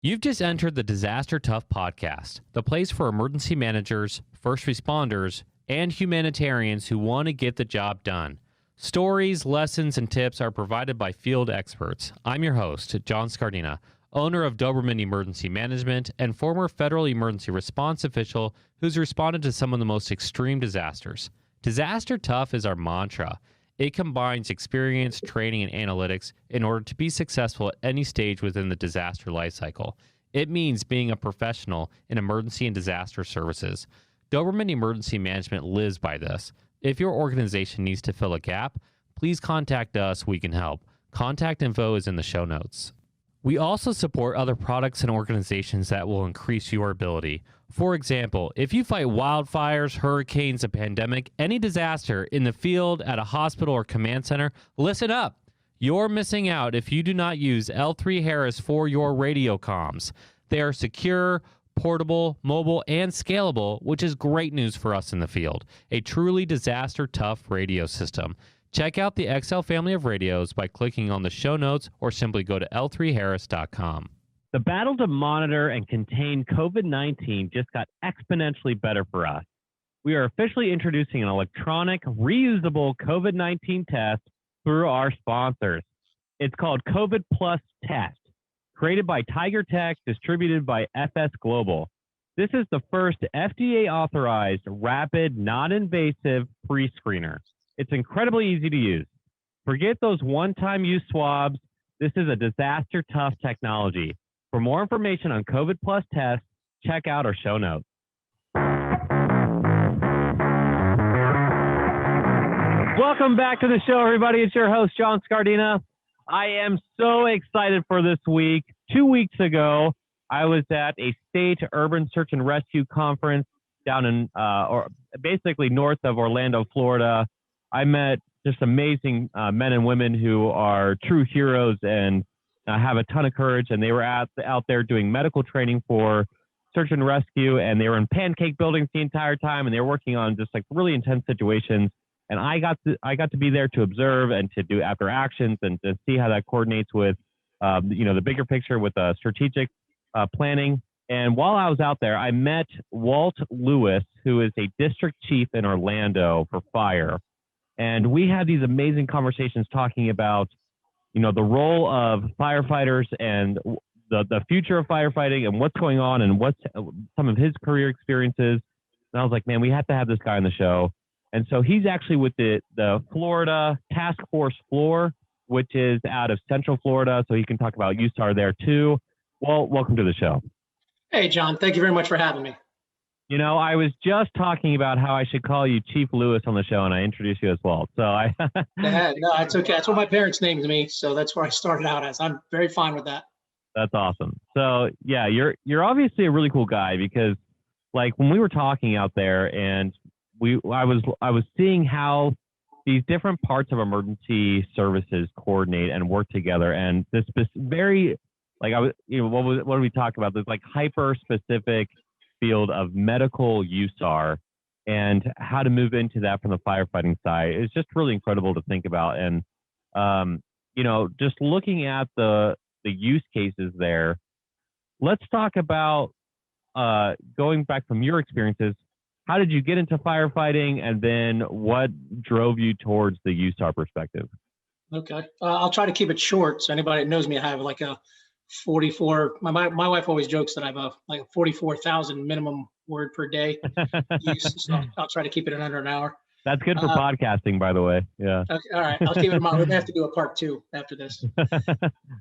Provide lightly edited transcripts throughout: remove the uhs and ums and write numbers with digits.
You've just entered the Disaster Tough podcast, the place for emergency managers, first responders, and humanitarians who want to get the job done. Stories, lessons, and tips are provided by field experts. I'm your host, John Scardina, owner of Doberman Emergency Management and former federal emergency response official who's responded to some of the most extreme disasters. Disaster Tough is our mantra. It combines experience, training, and analytics in order to be successful at any stage within the disaster lifecycle. It means being a professional in emergency and disaster services. Doberman Emergency Management lives by this. If your organization needs to fill a gap, please contact us. We can help. Contact info is in the show notes. We also support other products and organizations that will increase your ability. For example, if you fight wildfires, hurricanes, a pandemic, any disaster in the field, at a hospital, or command center, listen up. You're missing out if you do not use L3 Harris for your radio comms. They are secure, portable, mobile, and scalable, which is great news for us in the field. A truly disaster-tough radio system. Check out the XL family of radios by clicking on the show notes or simply go to l3harris.com. The battle to monitor and contain COVID-19 just got exponentially better for us. We are officially introducing an electronic, reusable COVID-19 test through our sponsors. It's called COVID Plus Test, created by Tiger Tech, distributed by FS Global. This is the first FDA-authorized, rapid, non-invasive pre-screener. It's incredibly easy to use. Forget those one-time use swabs. This is a disaster-tough technology. For more information on COVID Plus Test, check out our show notes. Welcome back to the show, everybody. It's your host, John Scardina. I am so excited for this week. 2 weeks ago, I was at a state urban search and rescue conference down in, or basically north of Orlando, Florida. I met just amazing men and women who are true heroes and have a ton of courage. And they were out there doing medical training for search and rescue. And they were in pancake buildings the entire time. And they were working on just like really intense situations. And I got to be there to observe and to do after actions and to see how that coordinates with, the bigger picture with strategic planning. And while I was out there, I met Walt Lewis, who is a district chief in Orlando for fire. And we had these amazing conversations talking about, the role of firefighters and the future of firefighting and what's going on and what's some of his career experiences. And I was like, man, we have to have this guy on the show. And so he's actually with the Florida Task Force Floor, which is out of Central Florida. So he can talk about USAR there too. Well, welcome to the show. Hey, John. Thank you very much for having me. I was just talking about how I should call you Chief Lewis on the show, and I introduced you as Walt. So No, it's okay. That's what my parents named me, so that's where I started out as. I'm very fine with that. That's awesome. So yeah, you're obviously a really cool guy because, like, when we were talking out there, and I was seeing how these different parts of emergency services coordinate and work together, and this very what do we talk about? This like hyper specific field of medical USAR and how to move into that from the firefighting side is just really incredible to think about. And, just looking at the use cases there, let's talk about going back from your experiences. How did you get into firefighting, and then what drove you towards the USAR perspective? Okay. I'll try to keep it short. So anybody that knows me, I have like a 44. My wife always jokes that I have a 44,000 minimum word per day use. So I'll try to keep it in under an hour. That's good for podcasting, by the way. Yeah. Okay, all right. I'll keep it in mind. We're gonna have to do a part 2 after this. All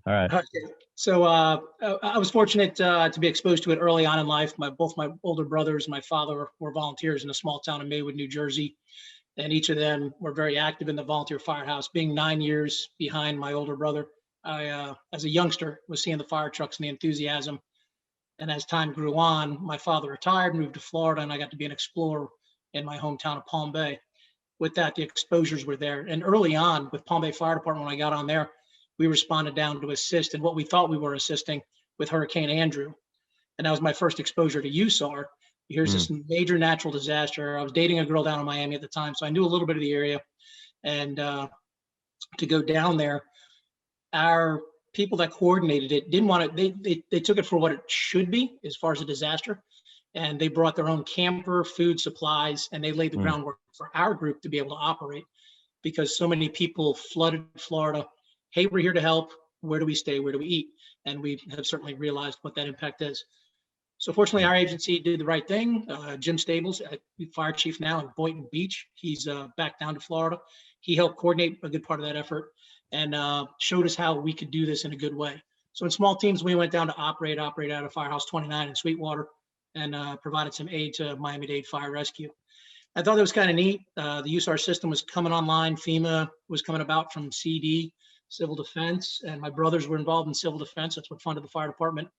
right. Okay. So I was fortunate to be exposed to it early on in life. Both my older brothers, my father were volunteers in a small town in Maywood, New Jersey. And each of them were very active in the volunteer firehouse. Being 9 years behind my older brother, I, as a youngster, was seeing the fire trucks and the enthusiasm. And as time grew on, my father retired, moved to Florida, and I got to be an explorer in my hometown of Palm Bay. With that, the exposures were there. And early on with Palm Bay Fire Department, when I got on there, we responded down to assist in what we thought we were assisting with Hurricane Andrew. And that was my first exposure to USAR. Here's this major natural disaster. I was dating a girl down in Miami at the time, so I knew a little bit of the area. And to go down there, our people that coordinated it didn't want it. They took it for what it should be as far as a disaster. And they brought their own camper, food, supplies, and they laid the groundwork for our group to be able to operate because so many people flooded Florida. Hey, we're here to help. Where do we stay? Where do we eat? And we have certainly realized what that impact is. So fortunately, our agency did the right thing. Jim Stables, fire chief now in Boynton Beach, he's back down to Florida. He helped coordinate a good part of that effort and showed us how we could do this in a good way. So in small teams, we went down to operate out of Firehouse 29 in Sweetwater and provided some aid to Miami-Dade Fire Rescue. I thought that was kind of neat. The USAR system was coming online. FEMA was coming about from CD, Civil Defense, and my brothers were involved in Civil Defense. That's what funded the fire department,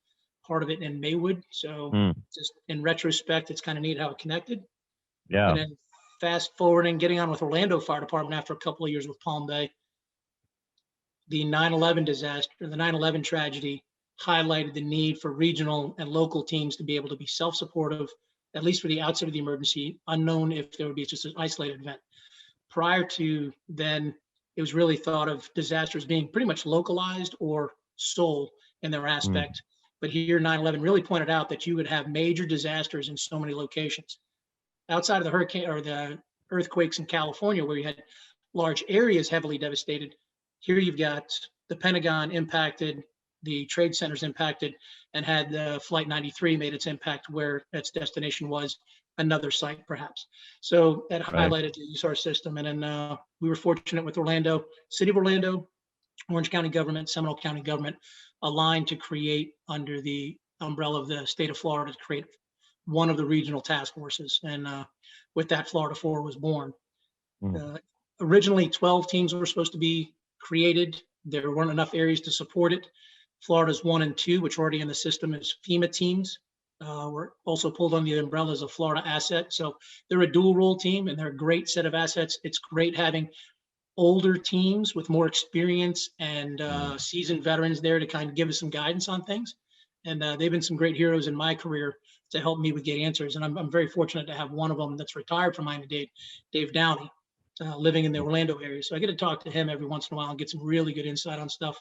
part of it in Maywood. So just in retrospect, it's kind of neat how it connected. Yeah. And then fast forwarding, getting on with Orlando Fire Department after a couple of years with Palm Bay, the 9/11 disaster, the 9/11 tragedy highlighted the need for regional and local teams to be able to be self-supportive, at least for the outset of the emergency, unknown if there would be just an isolated event. Prior to then, it was really thought of disasters being pretty much localized or sole in their aspect. But here, 9/11 really pointed out that you would have major disasters in so many locations. Outside of the hurricane or the earthquakes in California, where you had large areas heavily devastated, here you've got the Pentagon impacted, the trade centers impacted, and had the Flight 93 made its impact where its destination was another site, perhaps. So that highlighted the USAR system. And then we were fortunate with Orlando, City of Orlando, Orange County government, Seminole County government, aligned to create under the umbrella of the state of Florida to create one of the regional task forces. And with that, Florida 4 was born. Originally, 12 teams were supposed to be created. There weren't enough areas to support it. Florida's 1 and 2, which are already in the system, is FEMA teams. Were also pulled under the umbrellas of Florida Asset. So they're a dual role team and they're a great set of assets. It's great having older teams with more experience and seasoned veterans there to kind of give us some guidance on things. And they've been some great heroes in my career to help me with get answers. And I'm very fortunate to have one of them that's retired from Miami-Dade, Dave Downey, living in the Orlando area. So I get to talk to him every once in a while and get some really good insight on stuff.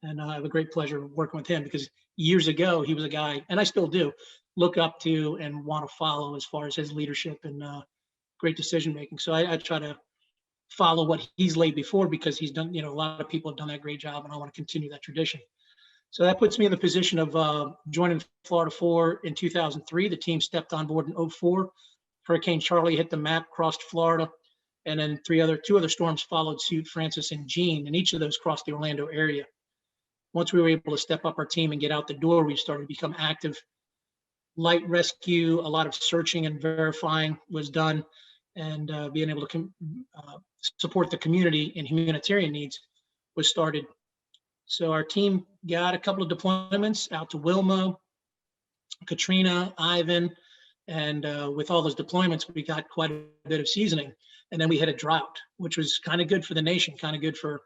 And I have a great pleasure working with him because years ago, he was a guy, and I still do, look up to and want to follow as far as his leadership and great decision-making. So I try to follow what he's laid before because he's done, a lot of people have done that great job and I want to continue that tradition. So that puts me in the position of joining Florida 4 in 2003. The team stepped on board in 2004. Hurricane Charlie hit the map, crossed Florida, and then two other storms followed suit, Francis and Jean, and each of those crossed the Orlando area. Once we were able to step up our team and get out the door, we started to become active. Light rescue, a lot of searching and verifying was done, and being able to support the community in humanitarian needs was started. So our team got a couple of deployments out to Wilma, Katrina, Ivan, and with all those deployments, we got quite a bit of seasoning. And then we had a drought, which was kind of good for the nation, kind of good for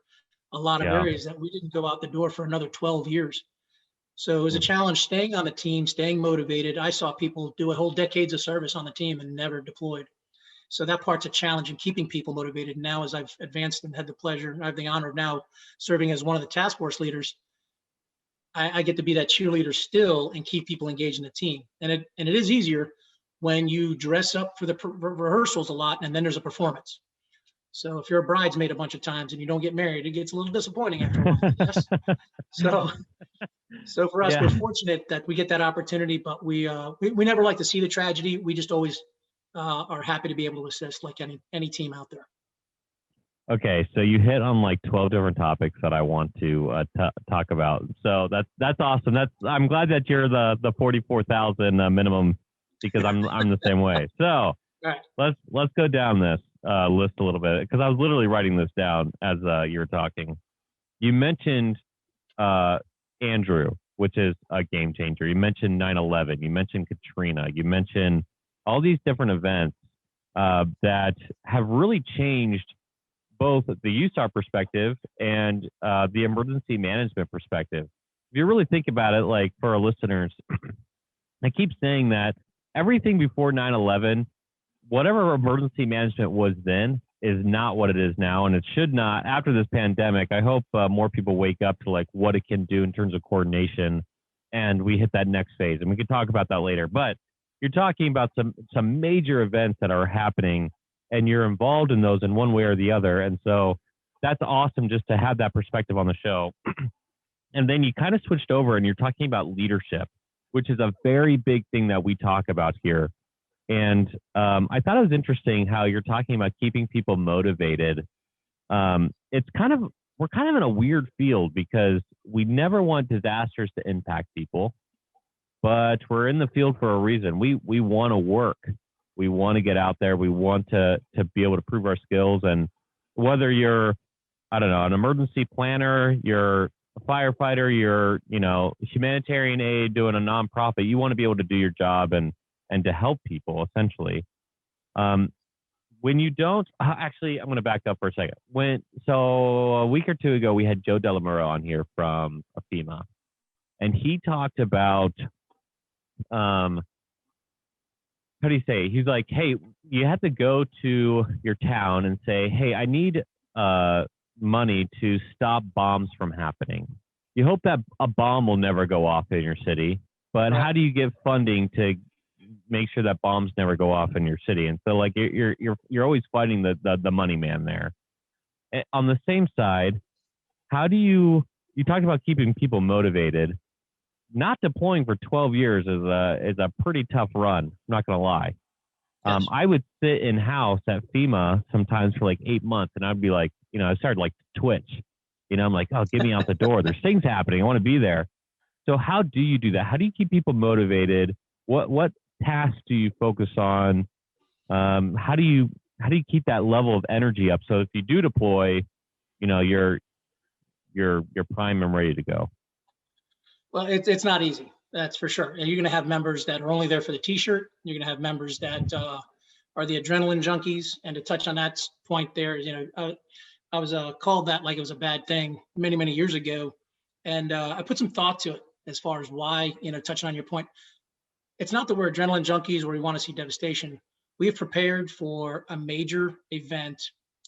a lot of areas that we didn't go out the door for another 12 years. So it was a challenge staying on the team, staying motivated. I saw people do a whole decades of service on the team and never deployed. So that part's a challenge in keeping people motivated. Now, as I've advanced and had the pleasure, I have the honor of now serving as one of the task force leaders, I get to be that cheerleader still and keep people engaged in the team. And it is easier when you dress up for the rehearsals a lot and then there's a performance. So if you're a bridesmaid a bunch of times and you don't get married, it gets a little disappointing after a while, yes. So for us, we're fortunate that we get that opportunity, but we never like to see the tragedy. We just always are happy to be able to assist like any team out there. Okay, so you hit on like 12 different topics that I want to talk about. So that's awesome. I'm glad that you're the 44,000 minimum because I'm the same way. So let's go down this list a little bit because I was literally writing this down as you were talking. You mentioned Andrew, which is a game changer. You mentioned 9/11. You mentioned Katrina. You mentioned all these different events that have really changed both the USAR perspective and the emergency management perspective. If you really think about it, like for our listeners, I keep saying that everything before 9/11, whatever emergency management was then, is not what it is now, and it should not. After this pandemic, I hope more people wake up to like what it can do in terms of coordination, and we hit that next phase. And we can talk about that later. But you're talking about some major events that are happening, and you're involved in those in one way or the other. And so that's awesome just to have that perspective on the show. And then you kind of switched over, and you're talking about leadership, which is a very big thing that we talk about here. And I thought it was interesting how you're talking about keeping people motivated. It's kind of, we're kind of in a weird field because we never want disasters to impact people, but we're in the field for a reason. We want to work. We want to get out there. We want to be able to prove our skills. And whether you're, I don't know, an emergency planner, you're a firefighter, you're, you know, humanitarian aid doing a nonprofit, you want to be able to do your job and to help people, essentially. When you don't, actually, I'm going to back up for a second. So a week or two ago, we had Joe Delamuro on here from FEMA, and he talked about, how do you say? He's like, hey, you have to go to your town and say, hey, I need money to stop bombs from happening. You hope that a bomb will never go off in your city, but how do you get funding to make sure that bombs never go off in your city? And so like you're always fighting the money man there. On the same side, how do you talked about keeping people motivated? Not deploying for 12 years is a pretty tough run. I'm not going to lie. Yes. I would sit in house at FEMA sometimes for like 8 months, and I'd be like, you know, I started like to twitch. You know, I'm like, oh, get me out the door. There's things happening. I want to be there. So how do you do that? How do you keep people motivated? What tasks do you focus on? How do you keep that level of energy up? So if you do deploy, you know, you're prime and ready to go. Well, it's not easy. That's for sure. You're going to have members that are only there for the T-shirt. You're going to have members that are the adrenaline junkies. And to touch on that point there, you know, I was called that like it was a bad thing many, many years ago. And I put some thought to it as far as why, you know, touching on your point. It's not that we're adrenaline junkies where we want to see devastation. We have prepared for a major event,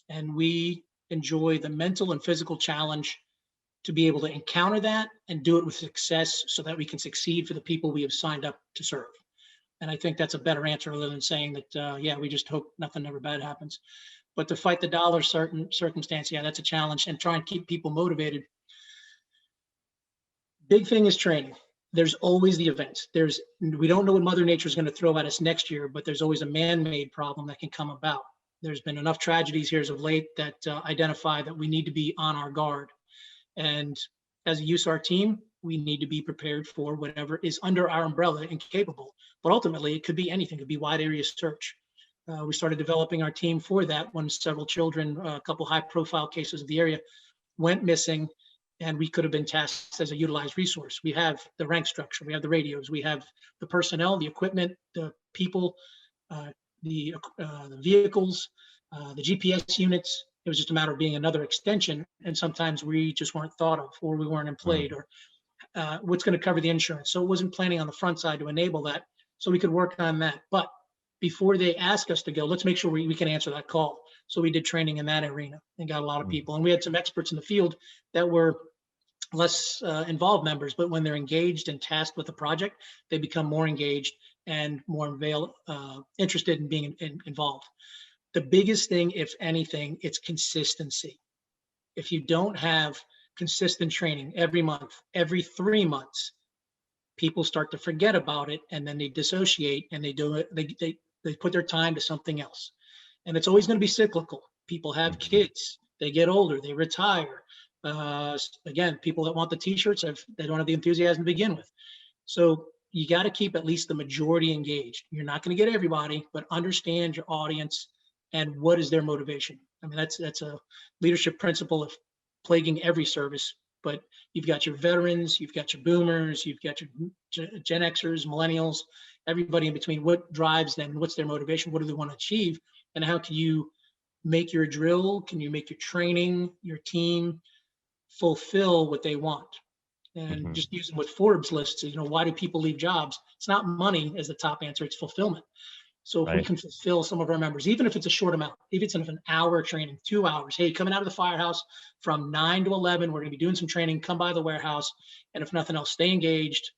and we enjoy the mental and physical challenge to be able to encounter that and do it with success so that we can succeed for the people we have signed up to serve. And I think that's a better answer other than saying that, yeah, we just hope nothing ever bad happens. But to fight the dollar certain circumstance, yeah, that's a challenge, and try and keep people motivated. Big thing is training. There's always the events. We don't know what Mother Nature is going to throw at us next year, but there's always a man-made problem that can come about. There's been enough tragedies here as of late that identify that we need to be on our guard. And as a USAR team, we need to be prepared for whatever is under our umbrella and capable. But ultimately, it could be anything. It could be wide area search. We started developing our team for that when several children, a couple high-profile cases of the area, went missing, and we could have been tasked as a utilized resource. We have the rank structure, we have the radios, we have the personnel, the equipment, the people, the vehicles, the GPS units. It was just a matter of being another extension, and sometimes we just weren't thought of, or we weren't employed, or what's going to cover the insurance. So it wasn't planning on the front side to enable that, so we could work on that. But before they ask us to go, let's make sure we can answer that call. So we did training in that arena and got a lot of people. And we had some experts in the field that were less involved members, but when they're engaged and tasked with the project, they become more engaged and more interested in being involved. The biggest thing, if anything, it's consistency. If you don't have consistent training every month, every 3 months, people start to forget about it, and then they dissociate and they do it. They put their time to something else, and it's always going to be cyclical. People have kids, they get older, they retire. Again, people that want the T-shirts, they don't have the enthusiasm to begin with. So you got to keep at least the majority engaged. You're not going to get everybody, but understand your audience and what is their motivation. I mean, that's a leadership principle of plaguing every service. But you've got your veterans, you've got your boomers, you've got your Gen Xers, millennials, everybody in between. What drives them? What's their motivation? What do they want to achieve? And how can you make your drill? Can you make your training, your team fulfill what they want? And just using what Forbes lists, you know, why do people leave jobs? It's not money as the top answer, it's fulfillment. So if we Right. can fulfill some of our members, even if it's a short amount, if it's an hour training, 2 hours, hey, coming out of the firehouse from 9 to 11, we're going to be doing some training, come by the warehouse. And if nothing else, stay engaged,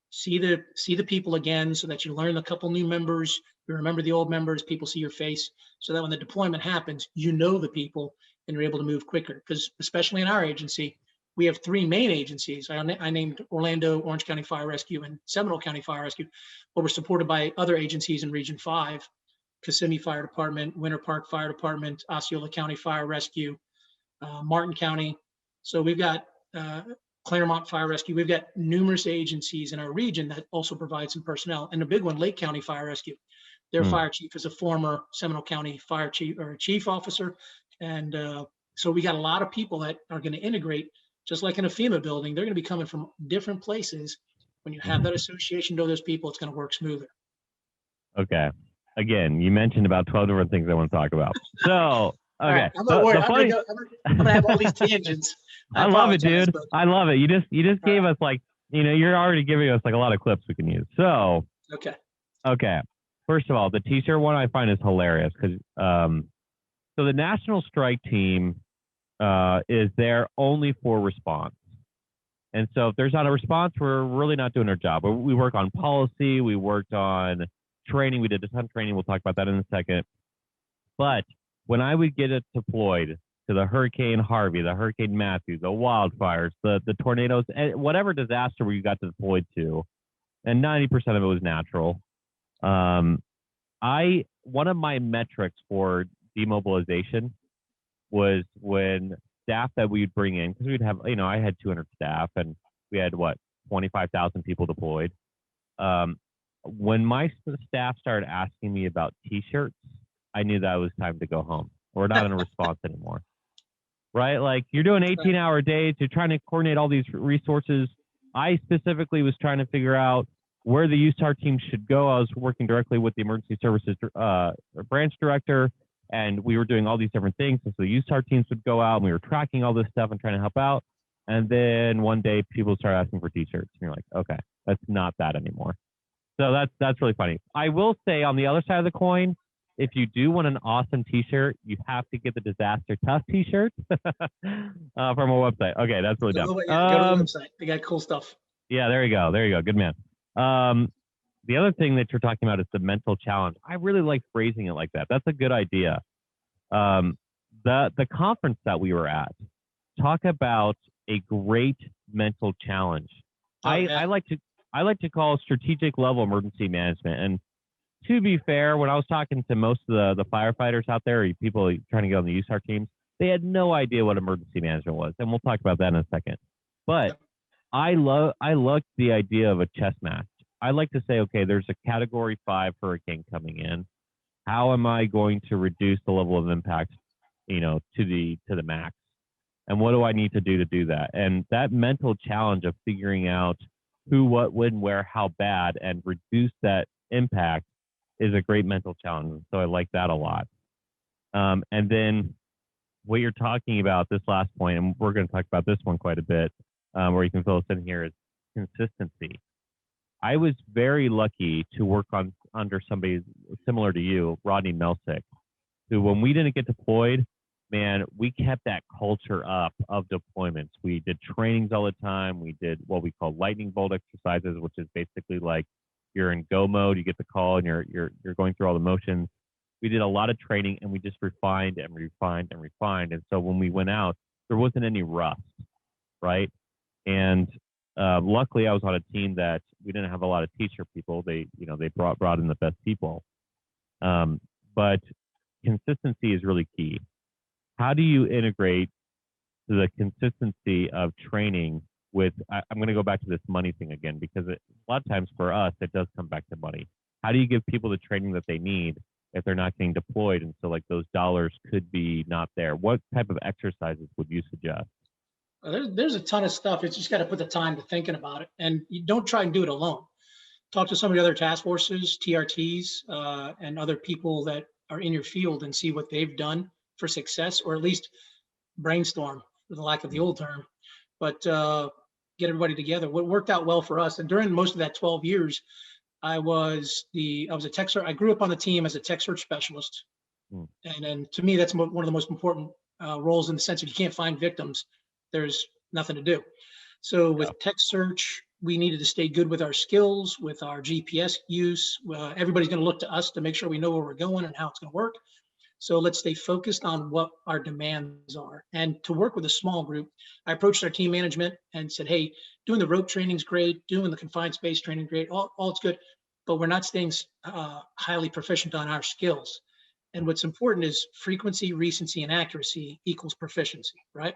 see the people again so that you learn a couple new members, you remember the old members, people see your face, so that when the deployment happens, you know the people and you're able to move quicker. Because especially in our agency, we have 3 main agencies. I named Orlando, Orange County Fire Rescue, and Seminole County Fire Rescue, but we're supported by other agencies in Region 5, Kissimmee Fire Department, Winter Park Fire Department, Osceola County Fire Rescue, Martin County. So we've got Claremont Fire Rescue. We've got numerous agencies in our region that also provide some personnel. And the big one, Lake County Fire Rescue. Their fire chief is a former Seminole County fire chief or chief officer. And so we got a lot of people that are going to integrate, just like in a FEMA building. They're going to be coming from different places. When you have that association to those people, it's going to work smoother. Okay. Again, you mentioned about 12 different things I want to talk about. So, okay. Right, I'm not worried. I'm going to have all these tangents. I love it, dude. But... I love it. You just gave us like, you're already giving us like a lot of clips we can use. So, okay. First of all, the t-shirt one I find is hilarious because, so the national strike team is there only for response. And so if there's not a response, we're really not doing our job. We work on policy. We worked on training. We did a ton of training. We'll talk about that in a second. But when I would get it deployed to the Hurricane Harvey, the Hurricane Matthew, the wildfires, the tornadoes, and whatever disaster we got deployed to, and 90% of it was natural. One of my metrics for demobilization was when staff that we'd bring in, because we'd have, I had 200 staff and we had 25,000 people deployed. When my staff started asking me about t-shirts, I knew that it was time to go home. We're not in a response anymore. Right? Like you're doing 18-hour days, you're trying to coordinate all these resources. I specifically was trying to figure out where the USAR team should go. I was working directly with the emergency services branch director, and we were doing all these different things. And so the USAR teams would go out and we were tracking all this stuff and trying to help out. And then one day people started asking for t-shirts and you're like, okay, that's not that anymore. So that's really funny. I will say on the other side of the coin, if you do want an awesome t-shirt, you have to get the Disaster Tough t-shirt from our website. Okay, that's really dumb. Go to the website. They got cool stuff. Yeah, there you go. There you go. Good man. The other thing that you're talking about is the mental challenge. I really like phrasing it like that. That's a good idea. The conference that we were at, talk about a great mental challenge. I like to call strategic level emergency management. And to be fair, when I was talking to most of the firefighters out there, or people trying to get on the USAR teams, they had no idea what emergency management was. And we'll talk about that in a second. But I love the idea of a chess match. I like to say, okay, there's a category 5 hurricane coming in. How am I going to reduce the level of impact, to the max? And what do I need to do that? And that mental challenge of figuring out who, what, when, where, how bad, and reduce that impact is a great mental challenge. So I like that a lot. And then what you're talking about, this last point, and we're going to talk about this one quite a bit, where you can fill us in here, is consistency. I was very lucky to work under somebody similar to you, Rodney Melsick, who, when we didn't get deployed, man, we kept that culture up of deployments. We did trainings all the time. We did what we call lightning bolt exercises, which is basically like you're in go mode, you get the call, and you're going through all the motions. We did a lot of training, and we just refined and refined and refined. And so when we went out, there wasn't any rust, right? And luckily, I was on a team that we didn't have a lot of teacher people. They brought in the best people. But consistency is really key. How do you integrate the consistency of training with? I'm going to go back to this money thing again, because a lot of times for us, it does come back to money. How do you give people the training that they need if they're not getting deployed? And so, like, those dollars could be not there. What type of exercises would you suggest? There's a ton of stuff. It's just got to put the time to thinking about it, and you don't try and do it alone. Talk to some of the other task forces, TRTs, and other people that are in your field and see what they've done for success, or at least brainstorm, for the lack of the old term. But get everybody together. What worked out well for us, and during most of that 12 years, I was a tech search. I grew up on the team as a tech search specialist. And then to me, that's one of the most important roles, in the sense if you can't find victims, there's nothing to do. So with tech search, we needed to stay good with our skills, with our GPS use. Everybody's going to look to us to make sure we know where we're going and how it's going to work. So let's stay focused on what our demands are. And to work with a small group, I approached our team management and said, hey, doing the rope training is great, doing the confined space training great, all it's good, but we're not staying highly proficient on our skills. And what's important is frequency, recency, and accuracy equals proficiency, right?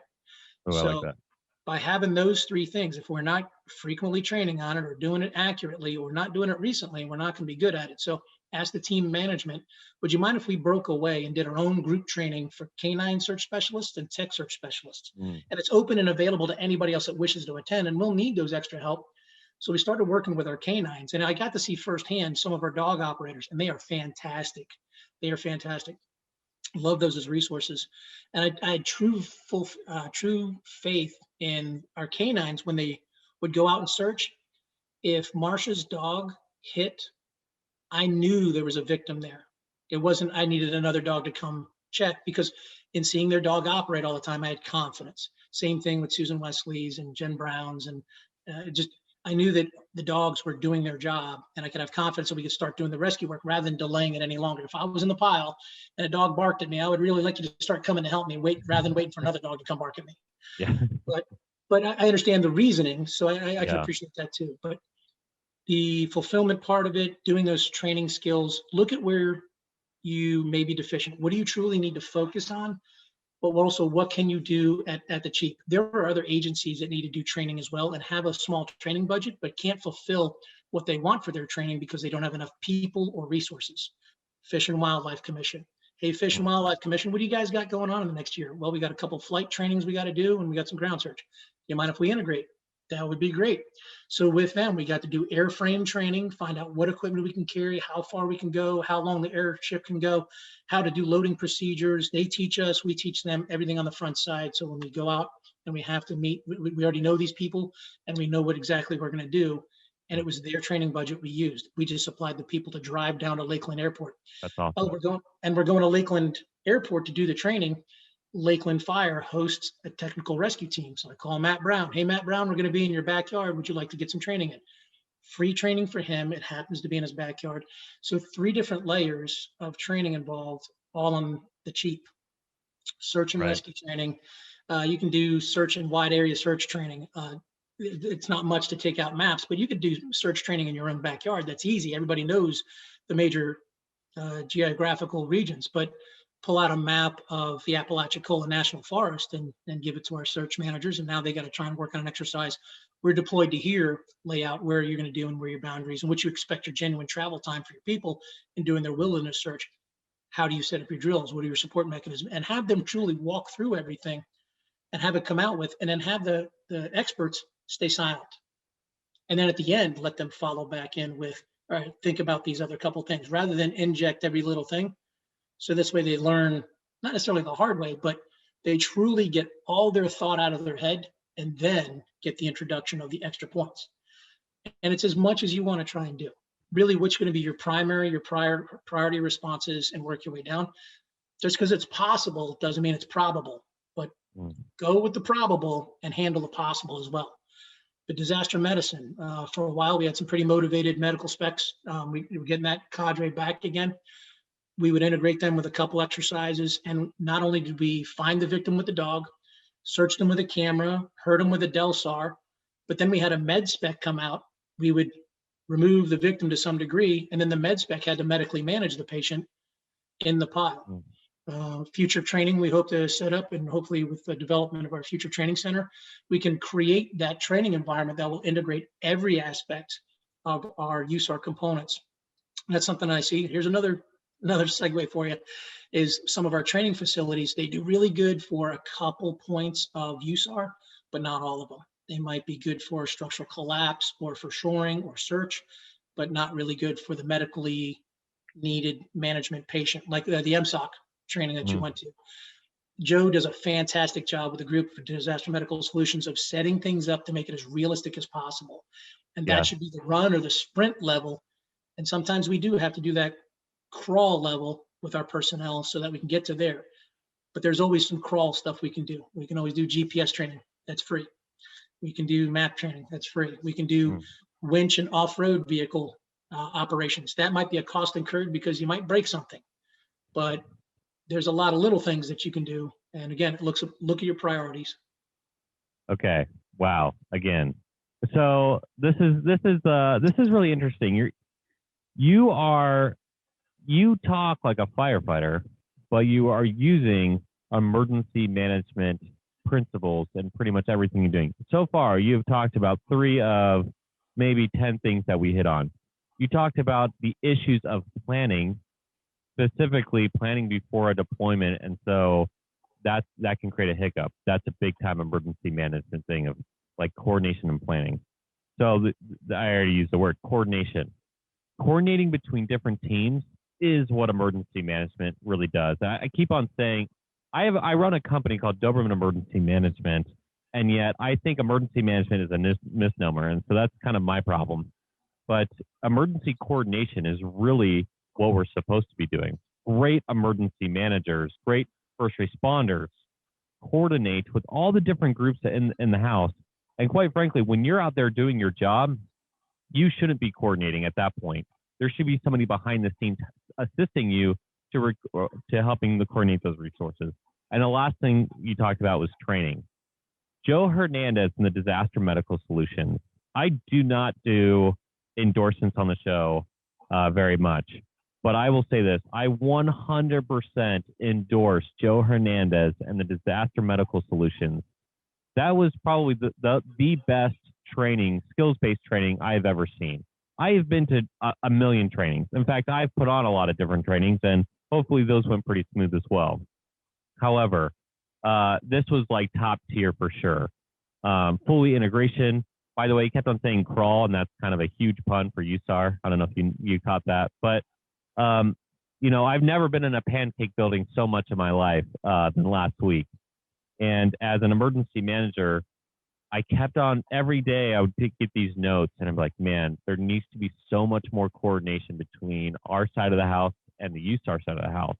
Oh, I So like that. by having those three things, if we're not frequently training on it or doing it accurately or not doing it recently, we're not going to be good at it. So ask the team management, would you mind if we broke away and did our own group training for canine search specialists and tech search specialists? And it's open and available to anybody else that wishes to attend, and we'll need those extra help. So we started working with our canines, and I got to see firsthand some of our dog operators, and they are fantastic. They are fantastic. Love those as resources. And I had true faith in our canines when they would go out and search. If Marsha's dog hit, I knew there was a victim there. It wasn't, I needed another dog to come check, because in seeing their dog operate all the time, I had confidence. Same thing with Susan Wesley's and Jen Brown's. And I knew that the dogs were doing their job, and I could have confidence that we could start doing the rescue work rather than delaying it any longer. If I was in the pile and a dog barked at me, I would really like you to start coming to help me, rather than waiting for another dog to come bark at me. Yeah. But I understand the reasoning, so I can Yeah. appreciate that too. But the fulfillment part of it, doing those training skills, look at where you may be deficient. What do you truly need to focus on? But also, what can you do at the cheap? There are other agencies that need to do training as well and have a small training budget, but can't fulfill what they want for their training because they don't have enough people or resources. Fish and Wildlife Commission. Hey, Fish and Wildlife Commission, what do you guys got going on in the next year? Well, we got a couple of flight trainings we got to do, and we got some ground search. You mind if we integrate? That would be great. So with them, we got to do airframe training, find out what equipment we can carry, how far we can go, how long the airship can go, how to do loading procedures. They teach us, we teach them everything on the front side. So when we go out and we have to meet, we already know these people and we know what exactly we're going to do. And it was their training budget we used. We just supplied the people to drive down to Lakeland Airport. That's awesome. Oh, we're going to Lakeland Airport to do the training. Lakeland Fire hosts a technical rescue team. So I call Matt Brown. Hey, Matt Brown, we're going to be in your backyard. Would you like to get some training in? Free training for him. It happens to be in his backyard. So 3 different layers of training involved, all on the cheap. Search and rescue training. You can do search and wide area search training. It's not much to take out maps, but you could do search training in your own backyard. That's easy. Everybody knows the major geographical regions, but pull out a map of the Apalachicola National Forest and give it to our search managers. And now they got to try and work on an exercise. We're deployed to here, lay out where you're going to do and where your boundaries and what you expect your genuine travel time for your people in doing their wilderness search. How do you set up your drills? What are your support mechanisms? And have them truly walk through everything and have it come out with, and then have the experts stay silent. And then at the end, let them follow back in with, all right, think about these other couple things rather than inject every little thing. So this way they learn, not necessarily the hard way, but they truly get all their thought out of their head and then get the introduction of the extra points. And it's as much as you want to try and do. Really, what's going to be your priority responses, and work your way down. Just because it's possible doesn't mean it's probable, but go with the probable and handle the possible as well. The disaster medicine, for a while, we had some pretty motivated medical specs. We were getting that cadre back again. We would integrate them with a couple exercises. And not only did we find the victim with the dog, search them with a camera, hurt them with a DELSAR, but then we had a med spec come out. We would remove the victim to some degree, and then the med spec had to medically manage the patient in the pile. Future training we hope to set up, and hopefully with the development of our future training center, we can create that training environment that will integrate every aspect of our USAR components. And that's something I see. Here's another segue for you, is some of our training facilities, they do really good for a couple points of USAR, but not all of them. They might be good for structural collapse or for shoring or search, but not really good for the medically needed management patient, like the MSOC training that you went to. Joe does a fantastic job with the group for Disaster Medical Solutions of setting things up to make it as realistic as possible. And that should be the run or the sprint level And sometimes we do have to do that crawl level with our personnel so that we can get to there. But there's always some crawl stuff we can do. We can always do GPS training. That's free. We can do map training. That's free. We can do winch and off-road vehicle operations. That might be a cost incurred because you might break something, but there's a lot of little things that you can do. And again, look at your priorities. Okay. Wow. Again. So this is really interesting. You talk like a firefighter, but you are using emergency management principles in pretty much everything you're doing. So far, you've talked about 3 of maybe 10 things that we hit on. You talked about the issues of planning, specifically planning before a deployment, and so that can create a hiccup. That's a big time emergency management thing of like coordination and planning. So I already used the word coordination. Coordinating between different teams is what emergency management really does. I keep on saying, I run a company called Doberman Emergency Management, and yet I think emergency management is a misnomer, and so that's kind of my problem. But emergency coordination is really what we're supposed to be doing. Great emergency managers, great first responders coordinate with all the different groups in the house. And quite frankly, when you're out there doing your job, you shouldn't be coordinating at that point. There should be somebody behind the scenes assisting you to helping to coordinate those resources. And the last thing you talked about was training. Joe Hernandez in the Disaster Medical Solutions. I do not do endorsements on the show very much, but I will say this. I 100% endorse Joe Hernandez and the Disaster Medical Solutions. That was probably the best training, skills-based training I have ever seen. I have been to a million trainings. In fact, I've put on a lot of different trainings, and hopefully those went pretty smooth as well. However, this was like top tier for sure. Fully integration. By the way, he kept on saying crawl, and that's kind of a huge pun for USAR. I don't know if you caught that, but I've never been in a pancake building so much in my life than last week. And as an emergency manager, I kept on every day. I would get these notes, and I'm like, man, there needs to be so much more coordination between our side of the house and the USAR side of the house.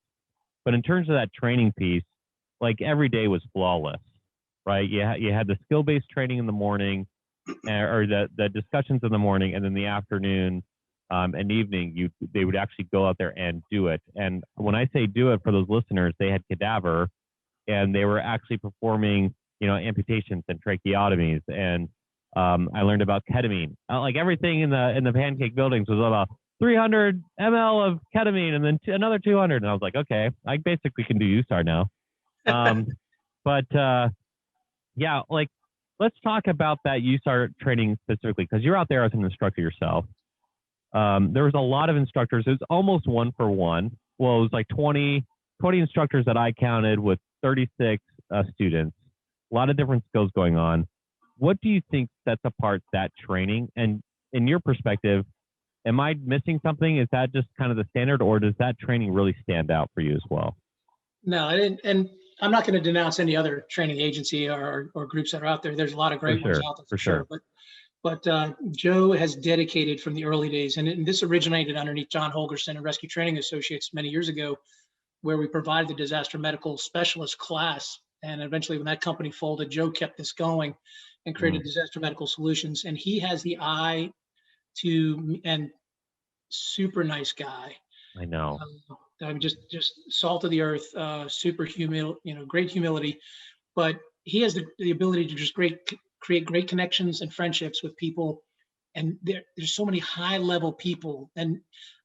But in terms of that training piece, like every day was flawless, right? You had the skill-based training in the morning, or the discussions in the morning, and then the afternoon and evening, they would actually go out there and do it. And when I say do it for those listeners, they had cadaver, and they were actually performing, amputations and tracheotomies. And I learned about ketamine. Like everything in the pancake buildings was about 300 ml of ketamine, and then another 200. And I was like, okay, I basically can do USAR now. Yeah, like let's talk about that USAR training specifically, because you're out there as an instructor yourself. There was a lot of instructors. It was almost 1-for-1. Well, it was like 20 instructors that I counted with 36 students. A lot of different skills going on. What do you think sets apart that training? And in your perspective, am I missing something? Is that just kind of the standard, or does that training really stand out for you as well? No, I didn't. And I'm not going to denounce any other training agency or groups that are out there. There's a lot of great ones out there for sure. But Joe has dedicated from the early days, and this originated underneath John Holgerson and Rescue Training Associates many years ago, where we provided the disaster medical specialist class. And eventually when that company folded, Joe kept this going and created Disaster Medical Solutions. And he has the eye and super nice guy. I know. Just salt of the earth, super great humility, but he has the ability to just create great connections and friendships with people. And there's so many high level people. And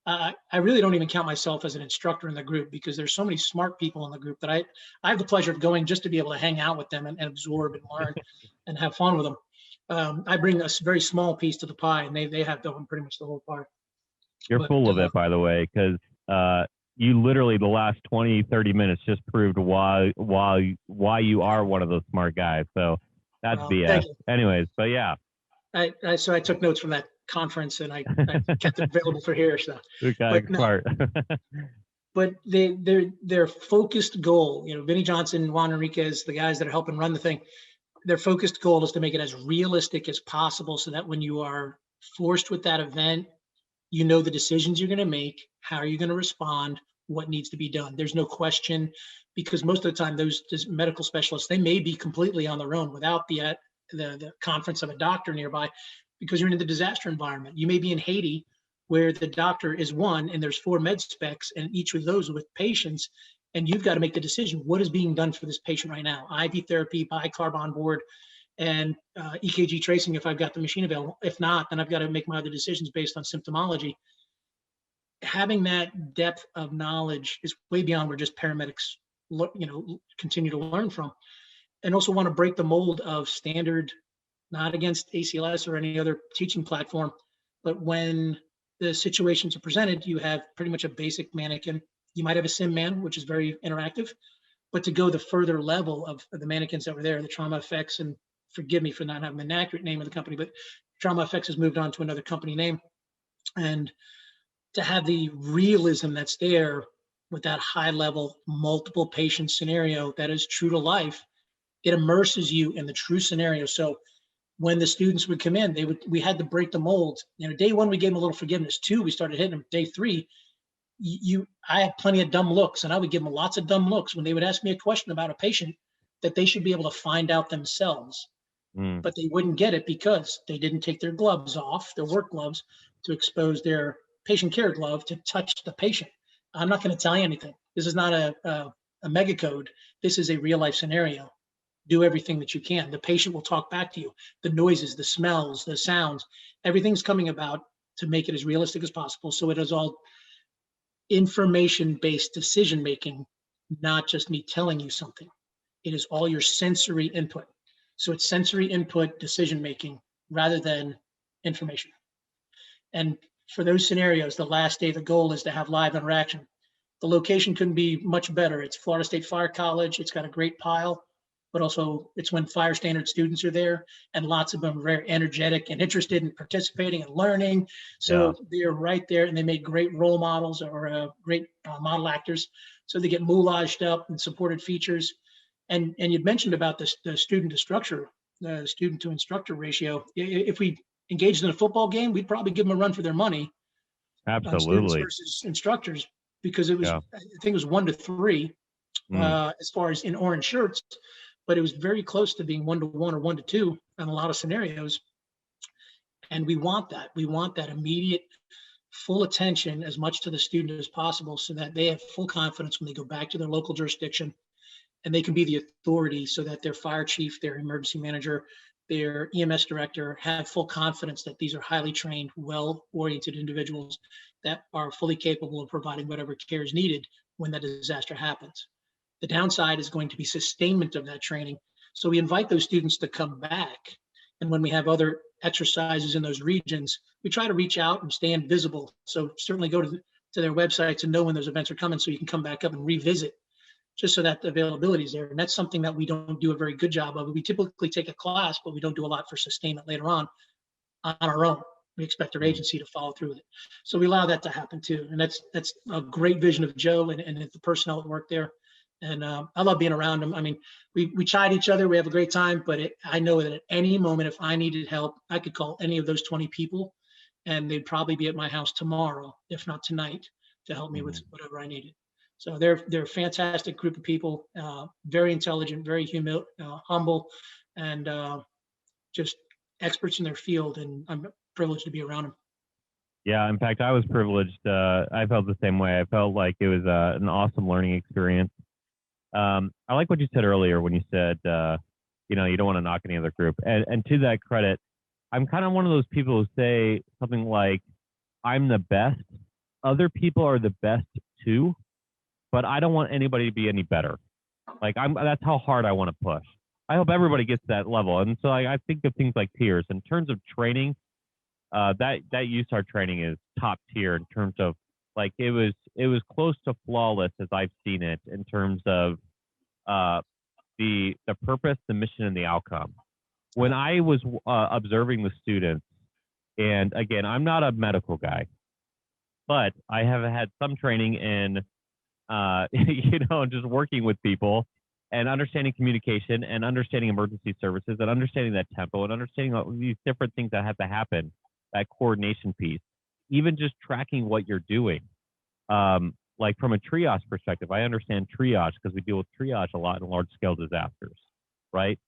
I really don't even count myself as an instructor in the group, because there's so many smart people in the group that I have the pleasure of going just to be able to hang out with them and absorb and learn and have fun with them. I bring a very small piece to the pie, and they have done pretty much the whole pie. You're full of it, by the way, because you literally the last 20, 30 minutes just proved why you are one of those smart guys. So that's BS. Anyways, but yeah. So I took notes from that conference, and I kept it available for here. So, smart. But their focused goal, Vinny Johnson, Juan Enriquez, the guys that are helping run the thing, their focused goal is to make it as realistic as possible, so that when you are forced with that event, you know the decisions you're going to make, how are you going to respond, what needs to be done. There's no question, because most of the time those medical specialists, they may be completely on their own without the conference of a doctor nearby, because you're in the disaster environment. You may be in Haiti where the doctor is one and there's 4 med specs, and each of those with patients, and you've got to make the decision, what is being done for this patient right now? IV therapy, bicarb on board, and EKG tracing if I've got the machine available. If not, then I've got to make my other decisions based on symptomology. Having that depth of knowledge is way beyond where just paramedics continue to learn from. And also want to break the mold of standard, not against ACLS or any other teaching platform, but when the situations are presented, you have pretty much a basic mannequin. You might have a sim man, which is very interactive, but to go the further level of the mannequins that were there, the Trauma Effects, and forgive me for not having an accurate name of the company, but Trauma Effects has moved on to another company name. And to have the realism that's there with that high level, multiple patient scenario that is true to life, it immerses you in the true scenario. So when the students would come in, we had to break the mold. Day 1, we gave them a little forgiveness. 2, we started hitting them. Day 3, I had plenty of dumb looks, and I would give them lots of dumb looks when they would ask me a question about a patient that they should be able to find out themselves. But they wouldn't get it because they didn't take their gloves off, their work gloves, to expose their patient care glove to touch the patient. I'm not going to tell you anything. This is not a mega code. This is a real life scenario. Do everything that you can. The patient will talk back to you. The noises, the smells, the sounds, everything's coming about to make it as realistic as possible. So it is all information-based decision making, not just me telling you something. It is all your sensory input. So it's sensory input decision making rather than information. And for those scenarios, the last day, the goal is to have live interaction. The location couldn't be much better. It's Florida State Fire College. It's got a great pile, but also it's when fire standard students are there, and lots of them are very energetic and interested in participating and learning. So they're right there, and they make great role models or great model actors. So they get moulaged up and supported features. And you'd mentioned about the student-to-instructor ratio. If we engaged in a football game, we'd probably give them a run for their money. Absolutely. Students versus instructors, because it was, I think it was 1 to 3 as far as in orange shirts, but it was very close to being 1 to 1 or 1 to 2 in a lot of scenarios. And we want that. We want that immediate full attention as much to the student as possible, so that they have full confidence when they go back to their local jurisdiction, and they can be the authority, so that their fire chief, their emergency manager, their EMS director have full confidence that these are highly trained, well-oriented individuals that are fully capable of providing whatever care is needed when that disaster happens. The downside is going to be sustainment of that training. So we invite those students to come back. And when we have other exercises in those regions, we try to reach out and stay invisible. So certainly go to their websites and know when those events are coming, so you can come back up and revisit, just so that the availability is there. And that's something that we don't do a very good job of. We typically take a class, but we don't do a lot for sustainment later on our own. We expect our agency to follow through with it. So we allow that to happen too. And that's a great vision of Joe and the personnel that work there. And I love being around them. I mean, we chide each other, we have a great time, but I know that at any moment, if I needed help, I could call any of those 20 people, and they'd probably be at my house tomorrow, if not tonight, to help me with whatever I needed. So they're a fantastic group of people, very intelligent, very humble, and just experts in their field. And I'm privileged to be around them. Yeah, in fact, I was privileged. I felt the same way. I felt like it was an awesome learning experience. I like what you said earlier when you said, you don't want to knock any other group. And to that credit, I'm kind of one of those people who say something like, I'm the best. Other people are the best too, but I don't want anybody to be any better. That's how hard I want to push. I hope everybody gets to that level. And so I think of things like peers. In terms of training, that USAR training is top tier in terms of it was close to flawless as I've seen it in terms of the purpose, the mission, and the outcome. When I was observing the students, and again, I'm not a medical guy, but I have had some training in just working with people and understanding communication and understanding emergency services and understanding that tempo and understanding all these different things that have to happen, that coordination piece. even just tracking what you're doing. Like from a triage perspective, I understand triage because we deal with triage a lot in large scale disasters, right?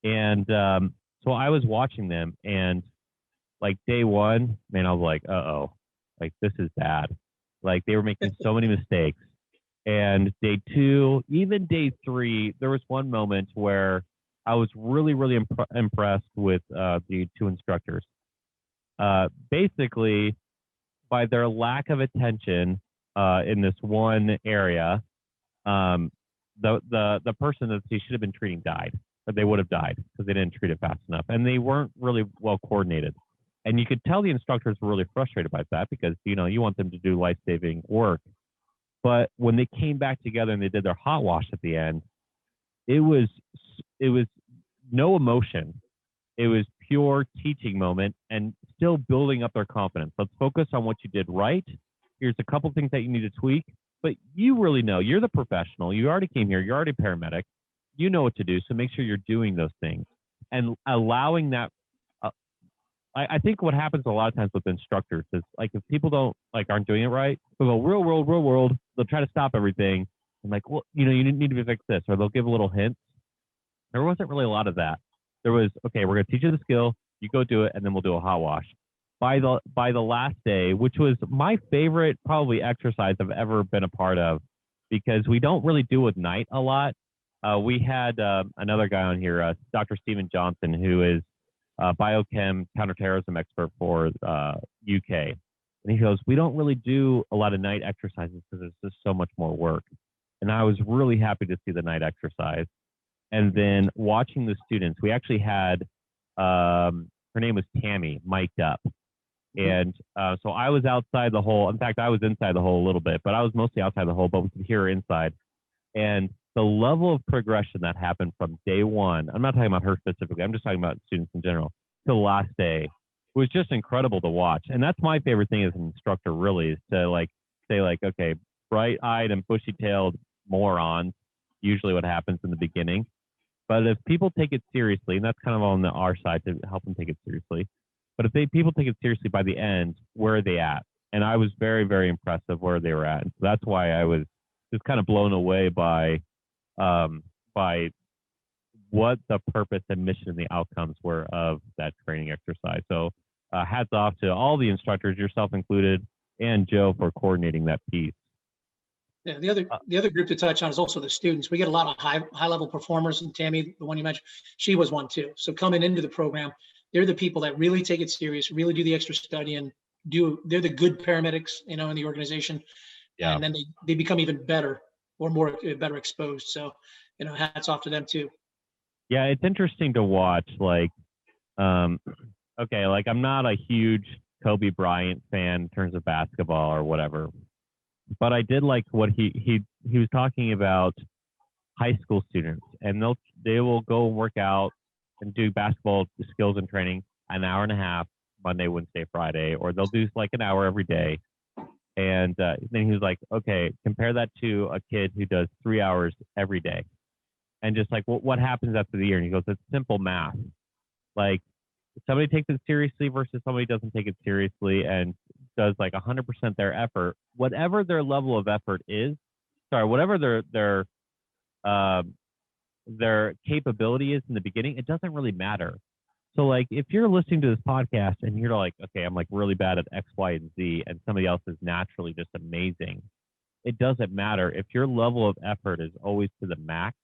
And so I was watching them, and like day one, man, I was like, uh-oh, like this is bad. Like they were making so many mistakes. And day two, even day three, there was one moment where I was really, really impressed with the two instructors. Basically, by their lack of attention in this one area, the person that they should have been treating died, or they would have died because they didn't treat it fast enough, and they weren't really well coordinated. And you could tell the instructors were really frustrated by that because you want them to do life-saving work, but when they came back together and they did their hot wash at the end, it was no emotion. It was pure teaching moment and still building up their confidence. Let's focus on what you did right. Here's a couple things that you need to tweak, but you really know. You're the professional. You already came here. You're already a paramedic. You know what to do, so make sure you're doing those things and allowing that. I think what happens a lot of times with instructors is like if people aren't doing it right, they'll go real world. They'll try to stop everything. I'm like, well, you need to fix this, or they'll give a little hint. There wasn't really a lot of that. There was, okay, we're going to teach you the skill, you go do it, and then we'll do a hot wash. By the last day, which was my favorite probably exercise I've ever been a part of, because we don't really do with night a lot. We had another guy on here, Dr. Stephen Johnson, who is a biochem counterterrorism expert for UK. And he goes, we don't really do a lot of night exercises because it's just so much more work. And I was really happy to see the night exercise. And then watching the students, we actually had, her name was Tammy, mic'd up. And so I was outside the hole. In fact, I was inside the hole a little bit, but I was mostly outside the hole, but we could hear her inside. And the level of progression that happened from day one, I'm not talking about her specifically, I'm just talking about students in general, to the last day, was just incredible to watch. And that's my favorite thing as an instructor, really, is to say okay, bright-eyed and bushy-tailed morons, usually what happens in the beginning. But if people take it seriously, and that's kind of on our side to help them take it seriously, but if people take it seriously by the end, where are they at? And I was very, very impressed of where they were at. And so that's why I was just kind of blown away by what the purpose and mission and the outcomes were of that training exercise. So hats off to all the instructors, yourself included, and Joe for coordinating that piece. Yeah, the other group to touch on is also the students. We get a lot of high level performers, and Tammy, the one you mentioned, she was one too. So coming into the program, they're the people that really take it serious, really do the extra study, and they're the good paramedics, in the organization. Yeah. And then they become even better or better exposed. So, hats off to them too. Yeah, it's interesting to watch. Like, okay, like I'm not a huge Kobe Bryant fan in terms of basketball or whatever, but I did like what he was talking about high school students, and they will go and work out and do basketball skills and training an hour and a half Monday, Wednesday, Friday, or they'll do like an hour every day. And then he was like, okay, compare that to a kid who does 3 hours every day. And just like, what happens after the year? And he goes, it's simple math. Like, if somebody takes it seriously versus somebody doesn't take it seriously and does like 100% their effort, whatever their level of effort is, whatever their capability is in the beginning, it doesn't really matter. So like if you're listening to this podcast and you're like, okay, I'm like really bad at X, Y, and Z, and somebody else is naturally just amazing, it doesn't matter. If your level of effort is always to the max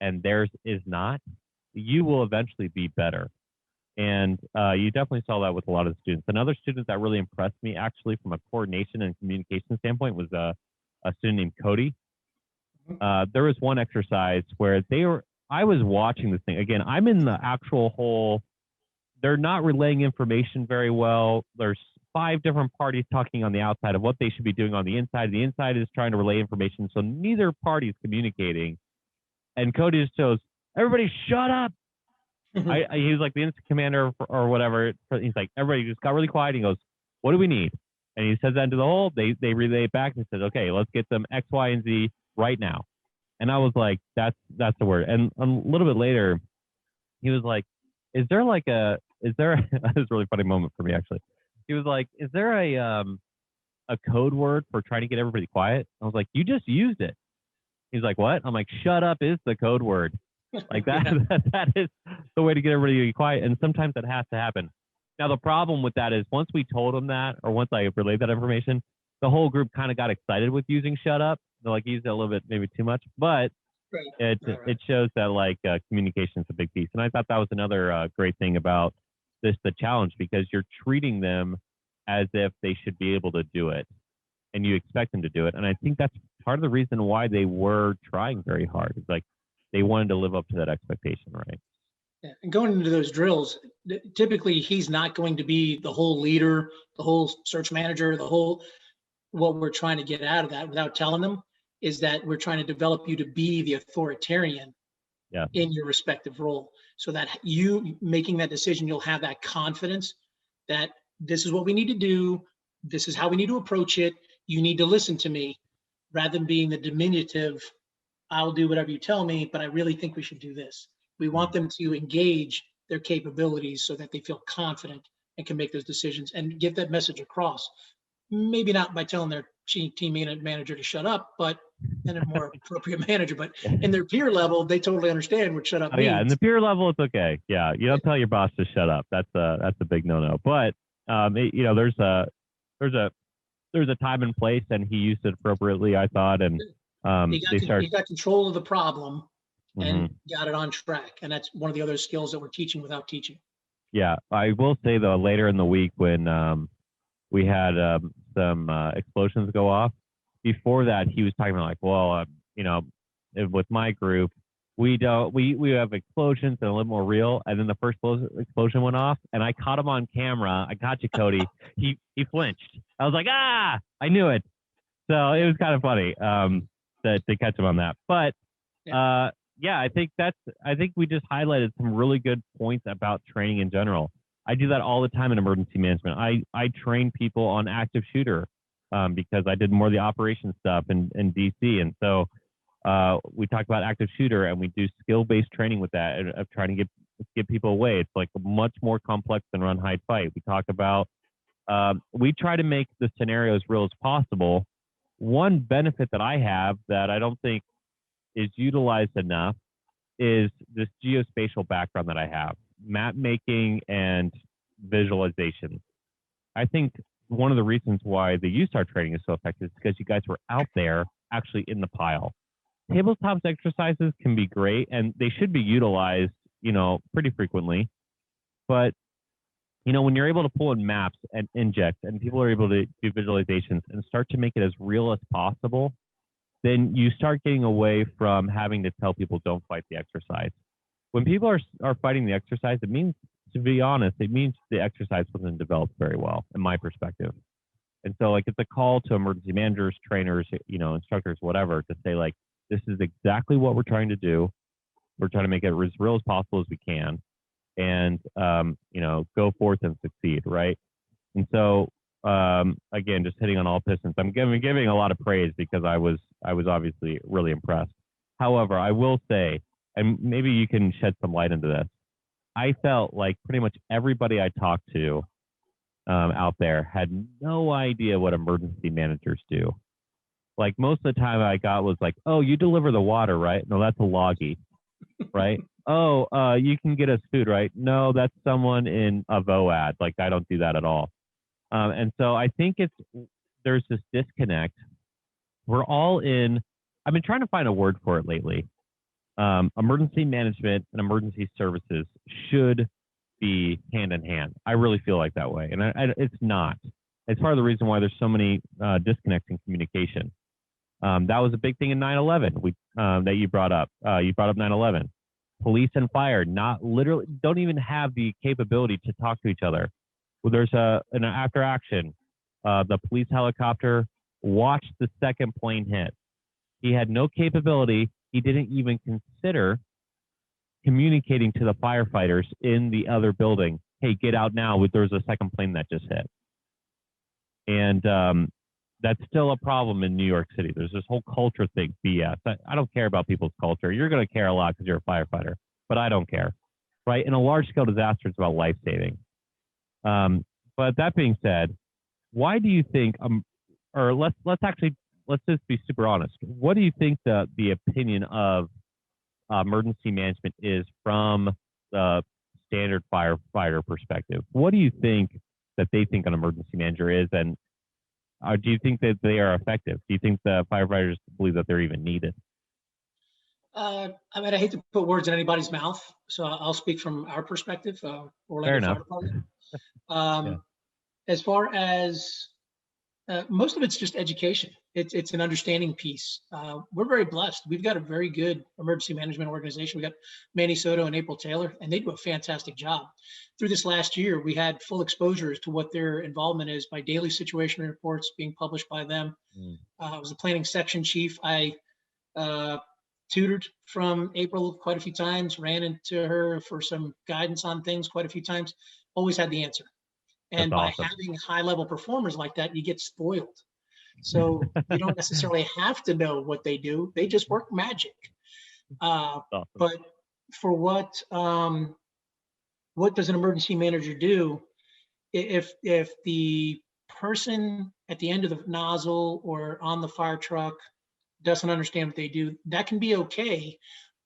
and theirs is not, you will eventually be better. And you definitely saw that with a lot of the students. Another student that really impressed me actually from a coordination and communication standpoint was a student named Cody. There was one exercise where I was watching this thing. Again, I'm in the actual hole. They're not relaying information very well. There's 5 different parties talking on the outside of what they should be doing on the inside. The inside is trying to relay information, so neither party is communicating. And Cody just goes, everybody shut up. He was like the instant commander or whatever. He's like, everybody just got really quiet. He goes, what do we need? And he says that into the hole. They relay it back and says, okay, let's get them X, Y, and Z right now. And I was like, that's the word. And a little bit later, he was like, is there this is a really funny moment for me, actually. he was like, "Is there a code word for trying to get everybody quiet?" I was like, "You just used it." He's like, "What?" I'm like, "Shut up is the code word." Like that, Yeah. that is the way to get everybody to be quiet. And sometimes that has to happen. Now, the problem with that is once we told them that, or once I relayed that information, the whole group kind of got excited with using shut up. They're like, used it a little bit, maybe too much, but Right. it shows that like communication is a big piece. And I thought that was another great thing about the challenge, because you're treating them as if they should be able to do it and you expect them to do it. And I think that's part of the reason why they were trying very hard. It's like they wanted to live up to that expectation, right? Yeah. And going into those drills, typically he's not going to be the whole leader, the whole search manager, the whole, what we're trying to get out of that without telling them is that we're trying to develop you to be the authoritarian Yeah. in your respective role, so that you making that decision, you'll have that confidence that this is what we need to do. This is how we need to approach it. You need to listen to me, rather than being the diminutive, I'll do whatever you tell me, but I really think we should do this. We want them to engage their capabilities so that they feel confident and can make those decisions and get that message across. Maybe not by telling their team manager to shut up, but in a more appropriate manager. But in their peer level, they totally understand what shut up Oh means. yeah, in the peer level, it's okay. Yeah, you don't tell your boss to shut up. That's a big no-no. But there's a time and place, and he used it appropriately, I thought. And he got control of the problem and Mhm. got it on track. And that's one of the other skills that we're teaching without teaching. Yeah, I will say though, later in the week when we had some explosions go off. Before that, he was talking about like, well, with my group, we have explosions that are a little more real. And then the first explosion went off, and I caught him on camera. I got you, Cody. He flinched. I was like, I knew it. So it was kind of funny to catch him on that. But yeah, I think we just highlighted some really good points about training in general. I do that all the time in emergency management. I train people on active shooter because I did more of the operations stuff in DC. And so we talk about active shooter, and we do skill-based training with that of trying to get people away. It's like much more complex than run, hide, fight. We talk about, we try to make the scenario as real as possible. One benefit that I have that I don't think is utilized enough is this geospatial background that I have, map making and visualization. I think one of the reasons why the USAR training is so effective is because you guys were out there actually in the pile. Tabletops exercises can be great, and they should be utilized, pretty frequently. But, when you're able to pull in maps and inject, and people are able to do visualizations and start to make it as real as possible, then you start getting away from having to tell people don't fight the exercise. When people are fighting the exercise, it means, to be honest, it means the exercise wasn't developed very well, in my perspective. And so, like, it's a call to emergency managers, trainers, instructors, whatever, to say, like, this is exactly what we're trying to do. We're trying to make it as real as possible as we can, and go forth and succeed, right? And so, again, just hitting on all pistons. I'm giving a lot of praise because I was obviously really impressed. However, I will say, and maybe you can shed some light into this, I felt like pretty much everybody I talked to out there had no idea what emergency managers do. Like, most of the time I got was like, oh, you deliver the water, right? No, that's a loggy, right? Oh, you can get us food, right? No, that's someone in a VOAD. Like, I don't do that at all. And so I think there's this disconnect. We're all in, I've been trying to find a word for it lately. Emergency management and emergency services should be hand in hand. I really feel like that way. And it's not. It's part of the reason why there's so many disconnects in communication. That was a big thing in 9/11 that you brought up. You brought up 9/11. Police and fire don't even have the capability to talk to each other. Well, there's an after action. The police helicopter watched the second plane hit. He had no capability. He didn't even consider communicating to the firefighters in the other building. Hey, get out now. There's a second plane that just hit. And that's still a problem in New York City. There's this whole culture thing, BS. I don't care about people's culture. You're going to care a lot because you're a firefighter, but I don't care, right? In a large-scale disaster, it's about life-saving. But that being said, why do you think, or let's just be super honest. What do you think the opinion of emergency management is from the standard firefighter perspective? What do you think that they think an emergency manager is, and do you think that they are effective? Do you think the firefighters believe that they're even needed? I mean, I hate to put words in anybody's mouth, so I'll speak from our perspective, Fair Orlando Fire enough. Department. Yeah. As far as most of it's just education. It's an understanding piece. We're very blessed. We've got a very good emergency management organization. We got Manny Soto and April Taylor, and they do a fantastic job. Through this last year, we had full exposure to what their involvement is by daily situation reports being published by them. I was a planning section chief. I tutored from April quite a few times, ran into her for some guidance on things quite a few times, always had the answer. And by having high level performers like that, you get spoiled. So you don't necessarily have to know what they do. They just work magic. But for what does an emergency manager do? If the person at the end of the nozzle or on the fire truck doesn't understand what they do, that can be okay.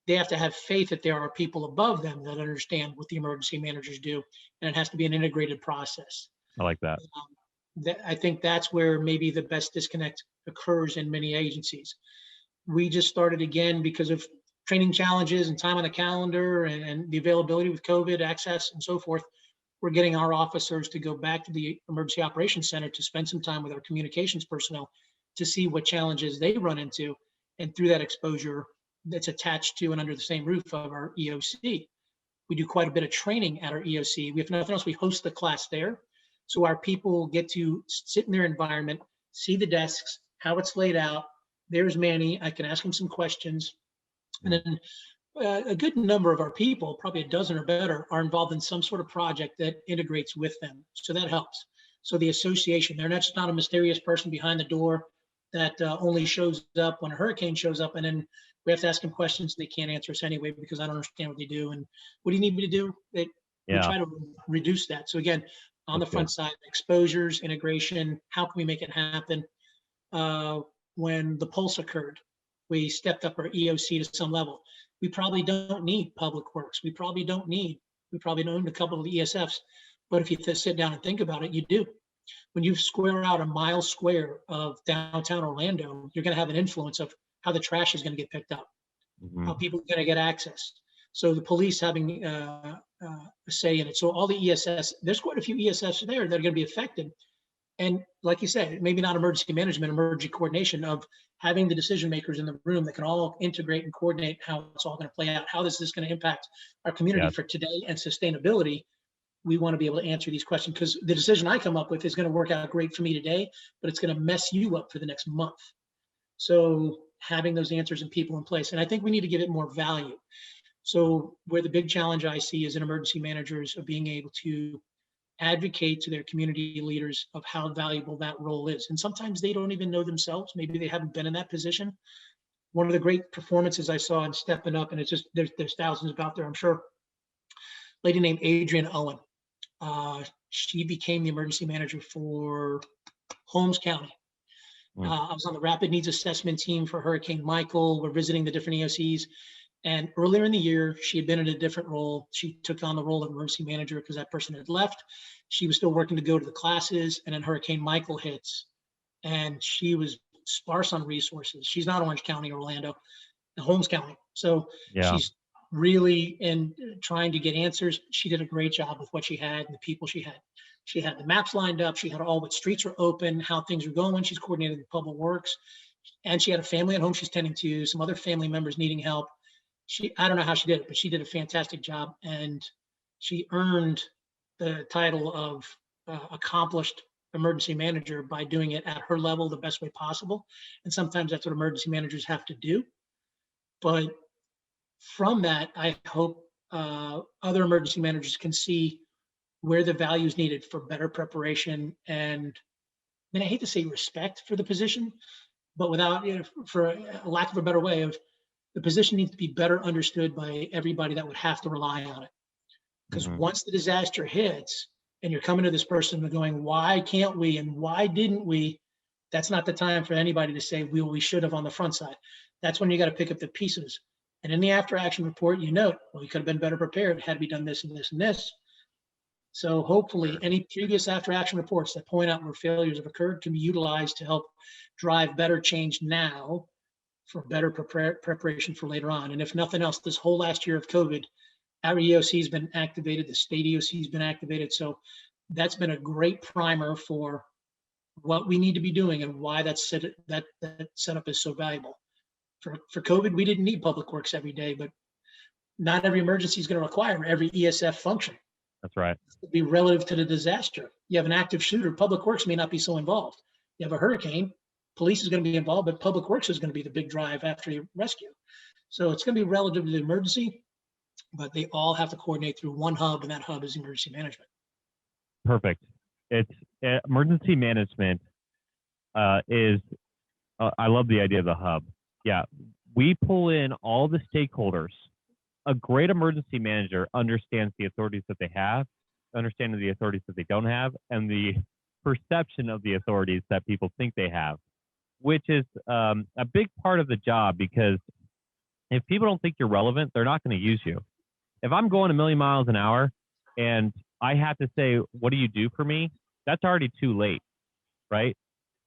They have to have faith that there are people above them that understand what the emergency managers do, and it has to be an integrated process. I like that. I think that's where maybe the best disconnect occurs in many agencies. We just started again because of training challenges and time on the calendar and the availability with COVID access and so forth. We're getting our officers to go back to the Emergency Operations Center to spend some time with our communications personnel to see what challenges they run into. And through that exposure, that's attached to and under the same roof of our EOC. We do quite a bit of training at our EOC. We have nothing else. We host the class there. So our people get to sit in their environment, see the desks, how it's laid out. There's Manny. I can ask him some questions. And then a good number of our people, probably a dozen or better, are involved in some sort of project that integrates with them. So that helps. So the association, they're not just not a mysterious person behind the door that only shows up when a hurricane shows up, and then we have to ask them questions and they can't answer us anyway because I don't understand what they do. And what do you need me to do? We try to reduce that. So again, on the front side, exposures, integration, how can we make it happen? When the pulse occurred, we stepped up our EOC to some level. We probably don't need public works. We probably don't need a couple of ESFs, but if you sit down and think about it, you do. When you square out a mile square of downtown Orlando, you're going to have an influence of how the trash is going to get picked up, how people are going to get access. So the police having a say in it. So all the ESS, there's quite a few ESFs there that are going to be affected. And like you said, maybe not emergency management, emergency coordination of having the decision makers in the room that can all integrate and coordinate how it's all going to play out. How is this going to impact our community for today and sustainability? We want to be able to answer these questions because the decision I come up with is going to work out great for me today, but it's going to mess you up for the next month. So having those answers and people in place, and I think we need to give it more value. So where the big challenge I see is in emergency managers of being able to advocate to their community leaders of how valuable that role is. And sometimes they don't even know themselves. Maybe they haven't been in that position. One of the great performances I saw in Stepping Up, and it's just, there's thousands out there, I'm sure, a lady named Adrian Owen. She became the emergency manager for Holmes County. I was on the rapid needs assessment team for Hurricane Michael. We're visiting the different EOCs. And earlier in the year, she had been in a different role. She took on the role of emergency manager because that person had left. She was still working to go to the classes, and then Hurricane Michael hits. And she was sparse on resources. She's not Orange County, Orlando, Holmes County. So she's really in trying to get answers. She did a great job with what she had and the people she had. She had the maps lined up. She had all what streets were open, how things were going. She's coordinated with public works. And she had a family at home she's tending to, some other family members needing help. I don't know how she did it, but she did a fantastic job, and she earned the title of accomplished emergency manager by doing it at her level the best way possible. And sometimes that's what emergency managers have to do. But from that, I hope other emergency managers can see where the value is needed for better preparation and, I hate to say respect for the position, but without, for a lack of a better way of, the position needs to be better understood by everybody that would have to rely on it. Because once the disaster hits, and you're coming to this person and going, why can't we and why didn't we? That's not the time for anybody to say, we should have on the front side. That's when you got to pick up the pieces. And in the after action report, you note, well, we could have been better prepared had we done this and this and this. So hopefully any previous after action reports that point out where failures have occurred can be utilized to help drive better change now for better preparation for later on. And if nothing else, this whole last year of COVID, our EOC has been activated, the state EOC has been activated. So that's been a great primer for what we need to be doing and why that setup is so valuable. For COVID, we didn't need public works every day, but not every emergency is going to require every ESF function. That's right. To be relative to the disaster. You have an active shooter, public works may not be so involved. You have a hurricane, police is going to be involved, but public works is going to be the big drive after you rescue. So it's going to be relative to the emergency, but they all have to coordinate through one hub, and that hub is emergency management. Perfect. It's emergency management is, I love the idea of the hub. Yeah, we pull in all the stakeholders. A great emergency manager understands the authorities that they have, understands the authorities that they don't have, and the perception of the authorities that people think they have, which is a big part of the job, because if people don't think you're relevant, they're not going to use you. If I'm going a million miles an hour and I have to say, what do you do for me? That's already too late, right?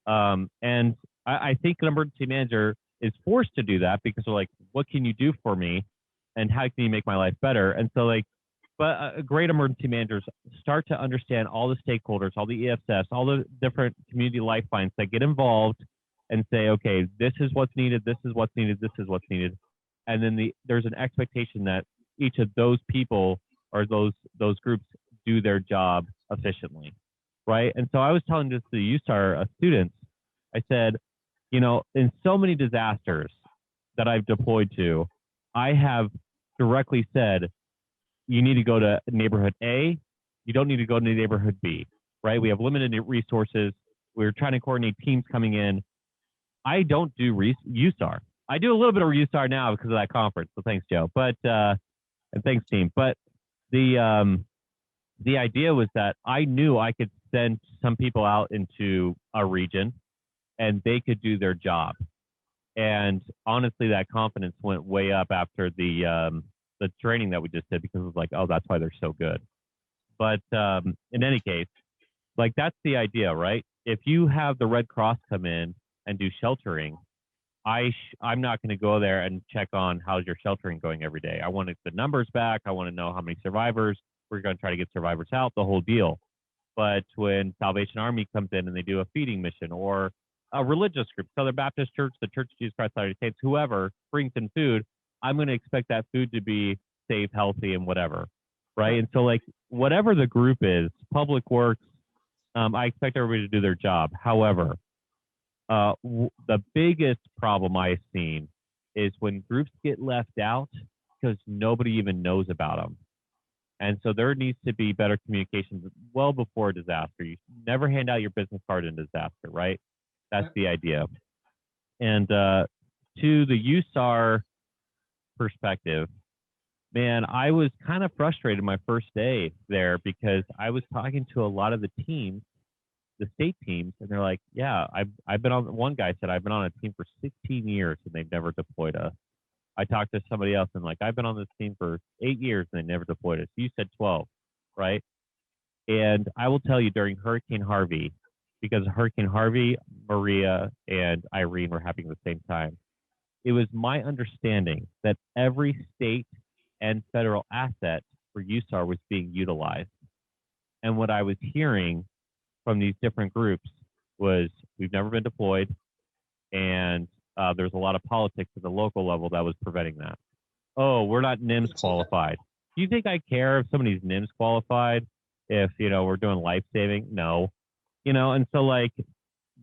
And I think an emergency manager is forced to do that because they're like, what can you do for me? And how can you make my life better? And so but great emergency managers start to understand all the stakeholders, all the EFSFs, all the different community lifelines that get involved and say, okay, this is what's needed, this is what's needed, this is what's needed. And then there's an expectation that each of those people or those groups do their job efficiently, right? And so I was telling this to the USAR students, I said, in so many disasters that I've deployed to, I have directly said, you need to go to neighborhood A, you don't need to go to neighborhood B, right? We have limited resources. We're trying to coordinate teams coming in. I don't do USAR. I do a little bit of USAR now because of that conference. So thanks, Joe. But and thanks, team. But the idea was that I knew I could send some people out into a region and they could do their job. And honestly, that confidence went way up after the training that we just did, because it was like, oh, that's why they're so good. But in any case, that's the idea, right? If you have the Red Cross come in and do sheltering, I'm not going to go there and check on how's your sheltering going every day. I want the numbers back. I want to know how many survivors. We're going to try to get survivors out, the whole deal. But when Salvation Army comes in and they do a feeding mission, or a religious group, Southern Baptist Church, the Church of Jesus Christ of Latter-day Saints, whoever brings in food, I'm going to expect that food to be safe, healthy, and whatever, right? And so whatever the group is, public works, I expect everybody to do their job. However, the biggest problem I've seen is when groups get left out because nobody even knows about them. And so there needs to be better communication well before a disaster. You never hand out your business card in disaster, right? That's the idea. And to the USAR perspective, man, I was kind of frustrated my first day there, because I was talking to a lot of the teams, the state teams, and they're like, yeah, I've been on, one guy said, I've been on a team for 16 years and they've never deployed us. I talked to somebody else and I've been on this team for 8 years and they never deployed us. You said 12, right? And I will tell you, during Hurricane Harvey, because Hurricane Harvey, Maria, and Irene were happening at the same time, it was my understanding that every state and federal asset for USAR was being utilized. And what I was hearing from these different groups was, we've never been deployed, and there's a lot of politics at the local level that was preventing that. Oh, we're not NIMS qualified. Do you think I care if somebody's NIMS qualified if, we're doing life saving? No. And so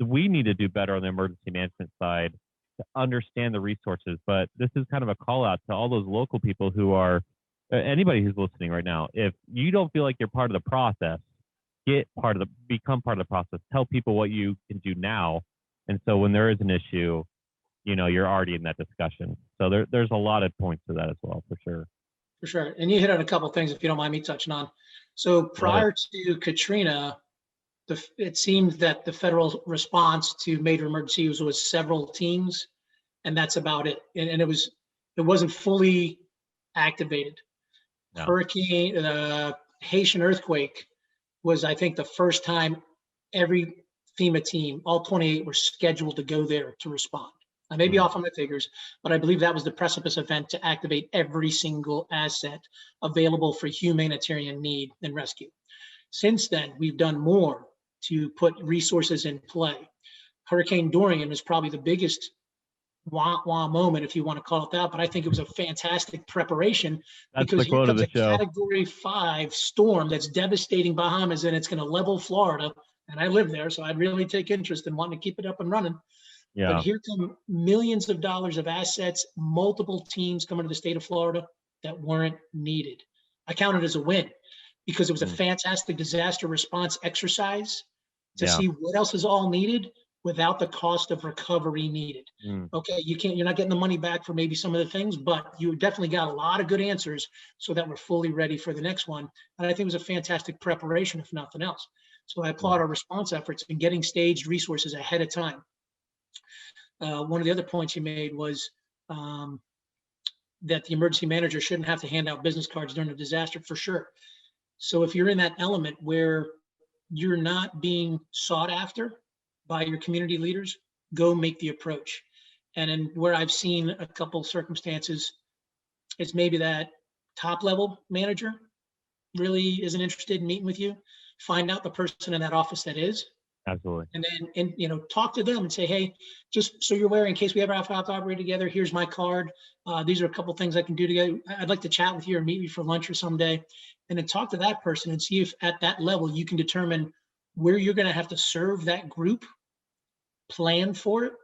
we need to do better on the emergency management side to understand the resources. But this is kind of a call out to all those local people who are, anybody who's listening right now. If you don't feel like you're part of the process, become part of the process. Tell people what you can do now. And so when there is an issue, you're already in that discussion. So there's a lot of points to that as well, for sure. For sure. And you hit on a couple of things, if you don't mind me touching on. So Love it. prior to Katrina, it seemed that the federal response to major emergencies was several teams, and that's about it. And it wasn't fully activated. No. Hurricane, Haitian earthquake was, I think, the first time every FEMA team, all 28, were scheduled to go there to respond. I may be off on my figures, but I believe that was the precipice event to activate every single asset available for humanitarian need and rescue. Since then, we've done more to put resources in play. Hurricane Dorian is probably the biggest wah-wah moment, if you want to call it that, but I think it was a fantastic preparation. That's because the quote here of comes the a show. Category 5 storm that's devastating Bahamas, and it's going to level Florida. And I live there, so I'd really take interest in wanting to keep it up and running. Yeah. But here come millions of dollars of assets, multiple teams coming to the state of Florida that weren't needed. I count it as a win because it was a fantastic disaster response exercise to see what else is all needed without the cost of recovery needed. Okay, you're not getting the money back for maybe some of the things, but you definitely got a lot of good answers so that we're fully ready for the next one. And I think it was a fantastic preparation, if nothing else. So I applaud our response efforts in getting staged resources ahead of time. One of the other points you made was that the emergency manager shouldn't have to hand out business cards during a disaster, for sure. So if you're in that element where you're not being sought after by your community leaders, go make the approach. And in where I've seen a couple circumstances, it's maybe that top level manager really isn't interested in meeting with you. Find out the person in that office that is. Absolutely. And then, talk to them and say, hey, just so you're aware, in case we ever have to operate together, here's my card. These are a couple things I can do together. I'd like to chat with you or meet you for lunch or someday. And then talk to that person and see if at that level you can determine where you're going to have to serve that group, plan for it,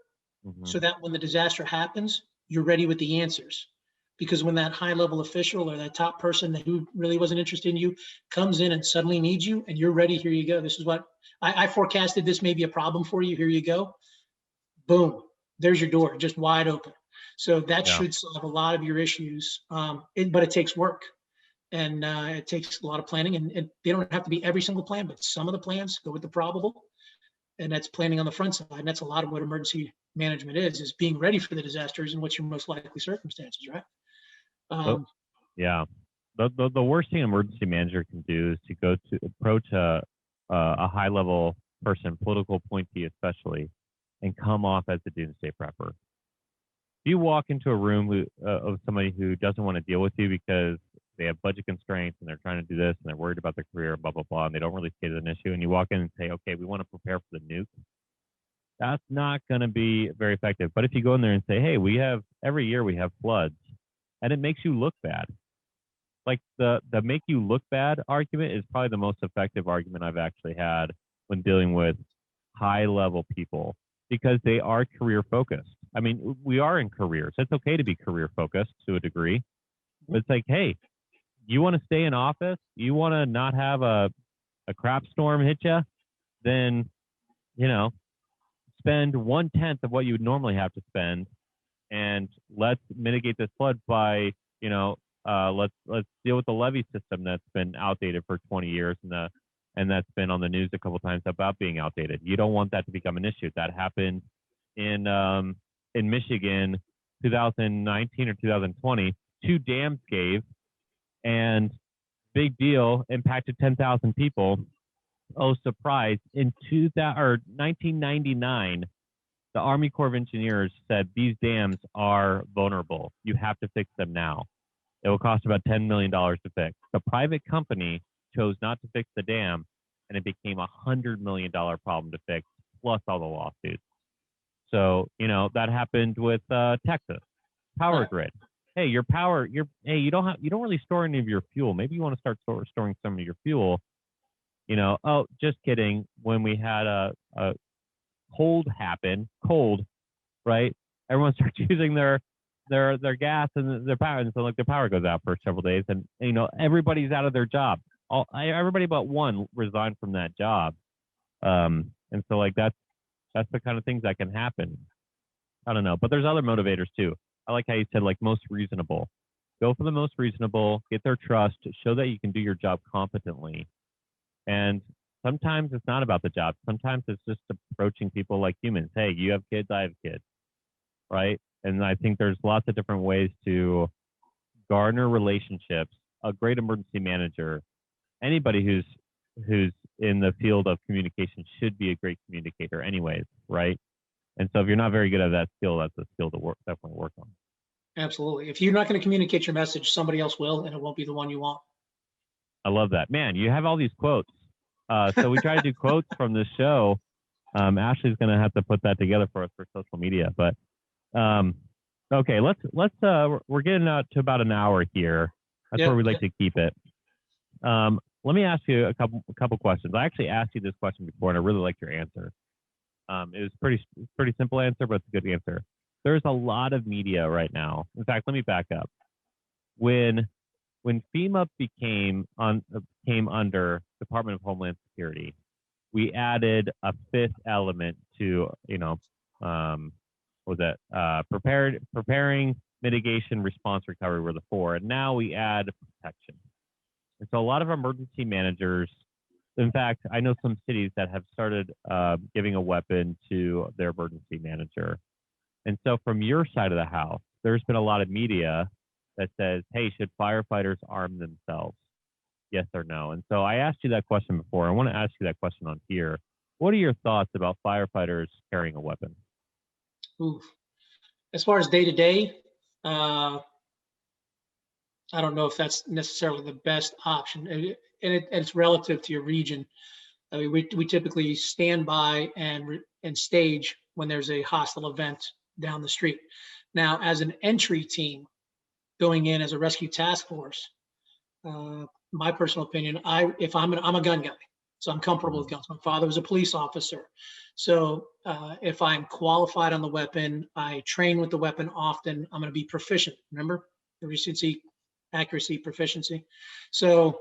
so that when the disaster happens, you're ready with the answers. Because when that high level official or that top person who really wasn't interested in you comes in and suddenly needs you and you're ready, here you go. This is what I forecasted. This may be a problem for you. Here you go. Boom. There's your door, just wide open. So that should solve a lot of your issues. But it takes work and it takes a lot of planning, and they don't have to be every single plan, but some of the plans go with the probable. And that's planning on the front side. And that's a lot of what emergency management is being ready for the disasters and what's your most likely circumstances, right? The worst thing an emergency manager can do is to go to approach a high level person, political appointee especially, and come off as a doomsday prepper. If you walk into a room of somebody who doesn't want to deal with you because they have budget constraints and they're trying to do this and they're worried about their career, blah, blah, blah, and they don't really see it as an issue, and you walk in and say, okay, we want to prepare for the nuke, that's not going to be very effective. But if you go in there and say, hey, every year we have floods, and it makes you look bad. Like the make you look bad argument is probably the most effective argument I've actually had when dealing with high level people, because they are career focused. I mean, we are in careers. It's okay to be career focused to a degree, but it's like, hey, you want to stay in office? You want to not have a crap storm hit you? Then, spend 1/10 of what you would normally have to spend, and let's mitigate this flood by, let's deal with the levee system that's been outdated for 20 years and that's been on the news a couple of times about being outdated. You don't want that to become an issue. That happened in Michigan, 2019 or 2020. 2 dams gave, and big deal, impacted 10,000 people. Oh, surprise! In 1999. The Army Corps of Engineers said these dams are vulnerable. You have to fix them now. It will cost about $10 million to fix. The private company chose not to fix the dam, and it became a $100 million problem to fix, plus all the lawsuits. So, that happened with Texas power grid. Hey, your power, you don't really store any of your fuel. Maybe you want to start storing some of your fuel. Oh, just kidding. When we had a cold, right? Everyone starts using their gas and their power, and so their power goes out for several days, and everybody's out of their job. Everybody but one resigned from that job, and so that's the kind of things that can happen. I don't know, but there's other motivators too. I like how you said most reasonable. Go for the most reasonable, get their trust, show that you can do your job competently. And sometimes it's not about the job. Sometimes it's just approaching people like humans. Hey, you have kids, I have kids, right? And I think there's lots of different ways to garner relationships. A great emergency manager, anybody who's in the field of communication should be a great communicator anyways, right? And so if you're not very good at that skill, that's a skill to definitely work on. Absolutely. If you're not going to communicate your message, somebody else will, and it won't be the one you want. I love that. Man, you have all these quotes. So we try to do quotes from this show. Ashley's going to have to put that together for us for social media. But okay, we're getting out to about an hour here. That's where we like to keep it. Let me ask you a couple questions. I actually asked you this question before, and I really liked your answer. It was pretty simple answer, but it's a good answer. There's a lot of media right now. In fact, let me back up. When FEMA came under Department of Homeland Security, we added a fifth element to, preparing, mitigation, response, recovery were the four, and now we add protection. And so a lot of emergency managers, in fact, I know some cities that have started giving a weapon to their emergency manager. And so from your side of the house, there's been a lot of media that says, hey, should firefighters arm themselves? Yes or no? And so I asked you that question before. I want to ask you that question on here. What are your thoughts about firefighters carrying a weapon? Oof. As far as day to day, I don't know if that's necessarily the best option, and it's relative to your region. I mean, we typically stand by and stage when there's a hostile event down the street. Now, as an entry team going in as a rescue task force, my personal opinion, I'm a gun guy, so I'm comfortable with guns. My father was a police officer, so if I'm qualified on the weapon, I train with the weapon often. I'm going to be proficient. Remember, efficiency, accuracy, proficiency. So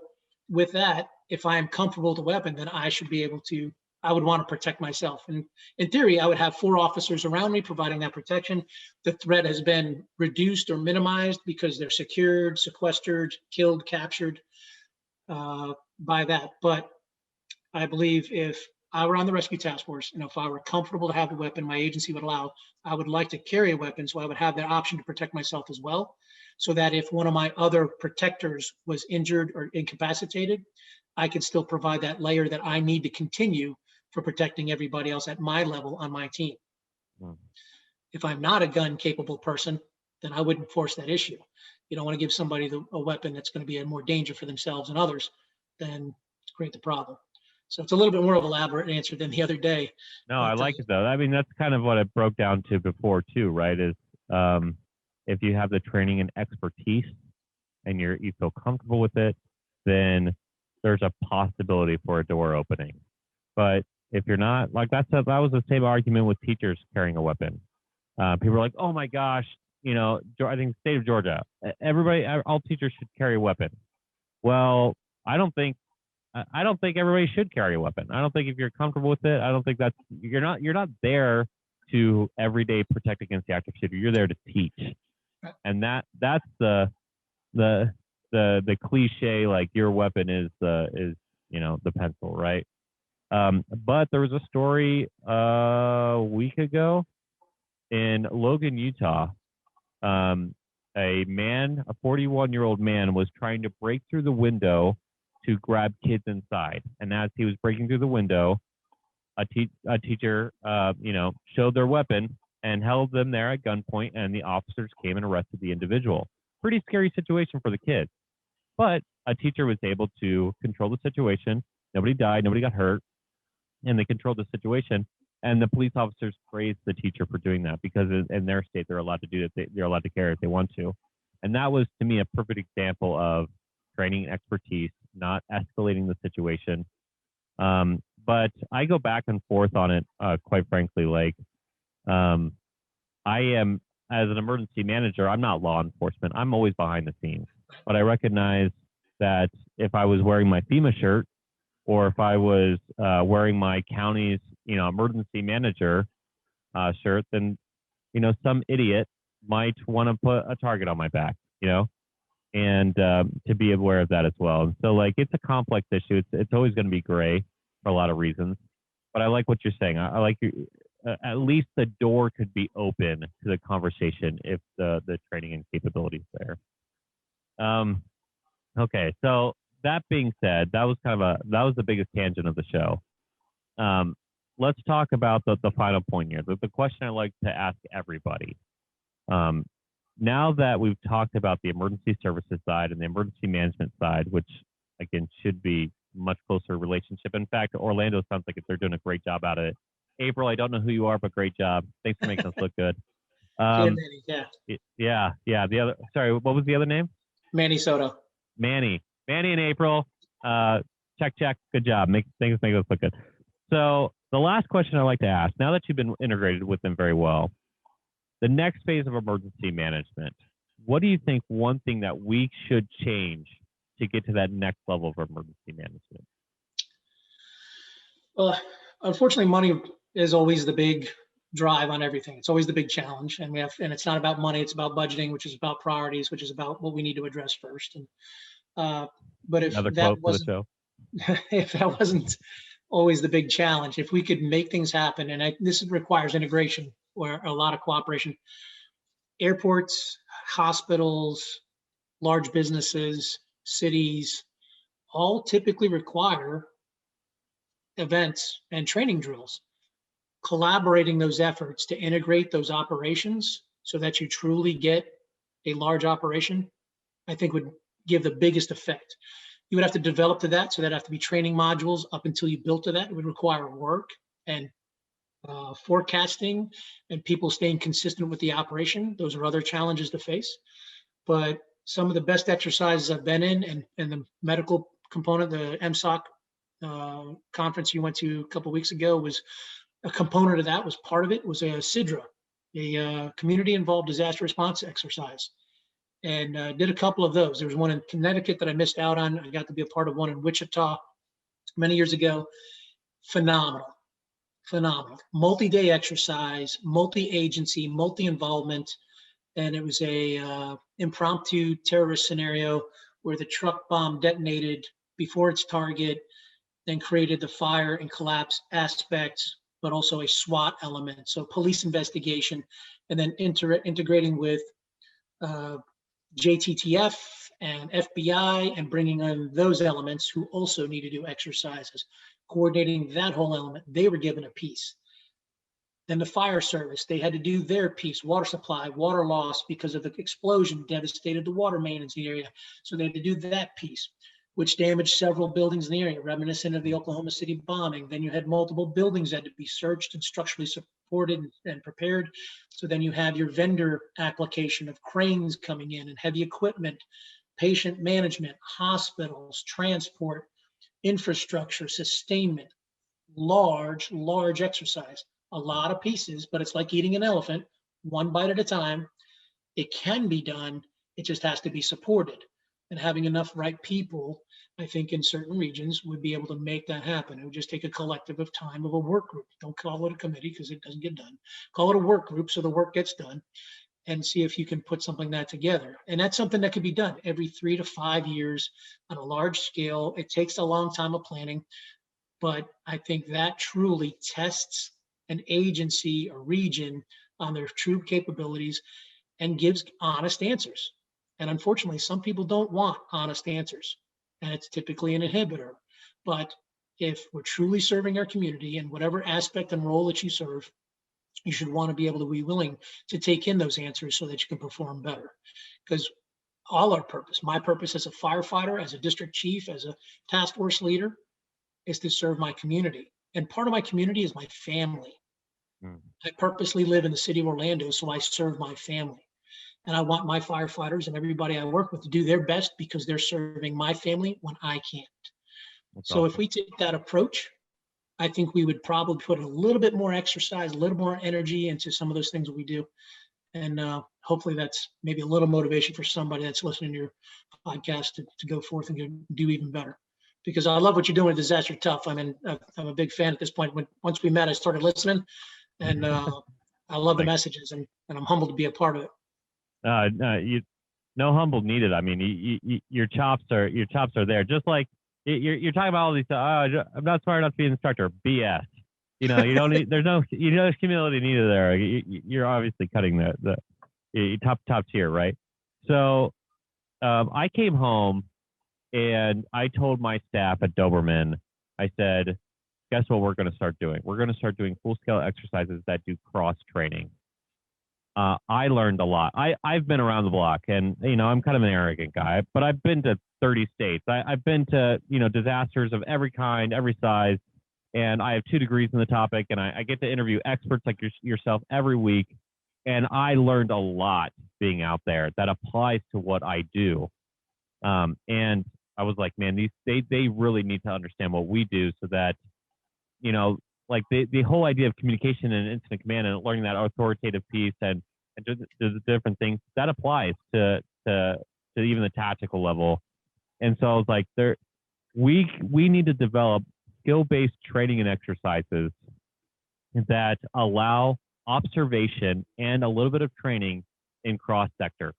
with that, if I am comfortable with the weapon, then I should be able to. I would want to protect myself. And in theory, I would have 4 officers around me providing that protection. The threat has been reduced or minimized because they're secured, sequestered, killed, captured by that. But I believe if I were on the rescue task force, and if I were comfortable to have a weapon, my agency would allow, I would like to carry a weapon, so I would have that option to protect myself as well, so that if one of my other protectors was injured or incapacitated, I could still provide that layer that I need to continue for protecting everybody else at my level on my team. If I'm not a gun capable person, then I wouldn't force that issue. You don't want to give somebody a weapon that's going to be a more danger for themselves and others, then create the problem. So it's a little bit more of an elaborate answer than the other day. No, I like it though. I mean, that's kind of what it broke down to before too, right? Is if you have the training and expertise and you feel comfortable with it, then there's a possibility for a door opening. But if you're not, like that was the same argument with teachers carrying a weapon. People are like, oh my gosh, I think the state of Georgia, all teachers should carry a weapon. Well, I don't think everybody should carry a weapon. I don't think if you're comfortable with it, I don't think you're not there to every day protect against the active shooter. You're there to teach. And that's the cliche, like your weapon is the pencil, right? But there was a story a week ago in Logan, Utah. A 41-year-old man was trying to break through the window to grab kids inside. And as he was breaking through the window, a teacher, showed their weapon and held them there at gunpoint, and the officers came and arrested the individual. Pretty scary situation for the kids. But a teacher was able to control the situation. Nobody died, nobody got hurt, and they controlled the situation. And the police officers praised the teacher for doing that because in their state, they're allowed to do that. They're allowed to carry if they want to. And that was, to me, a perfect example of training and expertise, not escalating the situation. But I go back and forth on it, quite frankly. Like, I am, as an emergency manager, I'm not law enforcement. I'm always behind the scenes. But I recognize that if I was wearing my FEMA shirt, or if I was wearing my county's, emergency manager shirt, then, some idiot might want to put a target on my back, and to be aware of that as well. And so like it's a complex issue. It's always going to be gray for a lot of reasons. But I like what you're saying. I like your, at least the door could be open to the conversation if the training and capabilities there. Okay, so that being said, that was the biggest tangent of the show. Let's talk about the final point here. The question I like to ask everybody. Now that we've talked about the emergency services side and the emergency management side, which again should be much closer relationship. In fact, Orlando sounds like they're doing a great job out of it. April, I don't know who you are, but great job. Thanks for making us look good. Yeah. The other, sorry, what was the other name? Manny Soto. Manny and April. Check. Good job. Make us look good. So the last question I like to ask, now that you've been integrated with them very well, the next phase of emergency management, what do you think one thing that we should change to get to that next level of emergency management? Well, unfortunately, money is always the big drive on everything. It's always the big challenge, and it's not about money. It's about budgeting, which is about priorities, which is about what we need to address first. And but if that wasn't always the big challenge, if we could make things happen, and this requires integration or a lot of cooperation. Airports, hospitals, large businesses, cities, all typically require events and training drills. Collaborating those efforts to integrate those operations so that you truly get a large operation, I think would give the biggest effect. You would have to develop to that, so that'd have to be training modules up until you built to that. It would require work and forecasting and people staying consistent with the operation. Those are other challenges to face. But some of the best exercises I've been in, and the medical component, the MSOC conference you went to a couple of weeks ago, was a component of that. Was part of it was a CIDRA, a community involved disaster response exercise, and did a couple of those. There was one in Connecticut that I missed out on. I got to be a part of one in Wichita many years ago. Phenomenal. Multi-day exercise, multi-agency, multi-involvement. And it was a impromptu terrorist scenario where the truck bomb detonated before its target, then created the fire and collapse aspects, but also a SWAT element. So police investigation, and then integrating with JTTF and FBI, and bringing in those elements who also need to do exercises, coordinating that whole element. They were given a piece. Then the fire service, they had to do their piece. Water supply, water loss because of the explosion devastated the water mains in the area. So they had to do that piece, which damaged several buildings in the area, reminiscent of the Oklahoma City bombing. Then you had multiple buildings that had to be searched and structurally supported and prepared. So then you have your vendor application of cranes coming in and heavy equipment, patient management, hospitals, transport, infrastructure, sustainment, large exercise. A lot of pieces, but it's like eating an elephant, one bite at a time. It can be done. It just has to be supported. And having enough right people, I think in certain regions, would be able to make that happen. It would just take a collective of time of a work group. Don't call it a committee because it doesn't get done. Call it a work group so the work gets done, and see if you can put something like that together. And that's something that could be done every 3 to 5 years on a large scale. It takes a long time of planning, but I think that truly tests an agency or region on their true capabilities and gives honest answers. And unfortunately, some people don't want honest answers, and it's typically an inhibitor. But if we're truly serving our community in whatever aspect and role that you serve, you should want to be able to be willing to take in those answers so that you can perform better. Because all our purpose, my purpose as a firefighter, as a district chief, as a task force leader, is to serve my community. And part of my community is my family. I purposely live in the city of Orlando, so I serve my family. And I want my firefighters and everybody I work with to do their best because they're serving my family when I can't. That's so awesome. If we take that approach, I think we would probably put a little bit more exercise, a little more energy into some of those things that we do. And hopefully that's maybe a little motivation for somebody that's listening to your podcast to go forth and do even better. Because I love what you're doing with Disaster Tough. I mean, I'm a big fan at this point. Once we met, I started listening, and I love the messages, and I'm humbled to be a part of it. no humble needed. I mean, your chops are there. Just like you're talking about all these. I'm not smart enough to be an instructor. BS. You know, you don't need. There's no humility needed there. You're obviously cutting the top tier, right? So I came home and I told my staff at Doberman. I said, guess what we're going to start doing? We're going to start doing full scale exercises that do cross training. I learned a lot. I've been around the block, and I'm kind of an arrogant guy, but I've been to 30 states. I've been to disasters of every kind, every size, and I have 2 degrees in the topic, and I get to interview experts like yourself every week, and I learned a lot being out there that applies to what I do. And I was like, man, they really need to understand what we do, so that like the whole idea of communication and incident command and learning that authoritative piece and just the different things that applies to even the tactical level. And so I was like, we need to develop skill-based training and exercises that allow observation and a little bit of training in cross-sector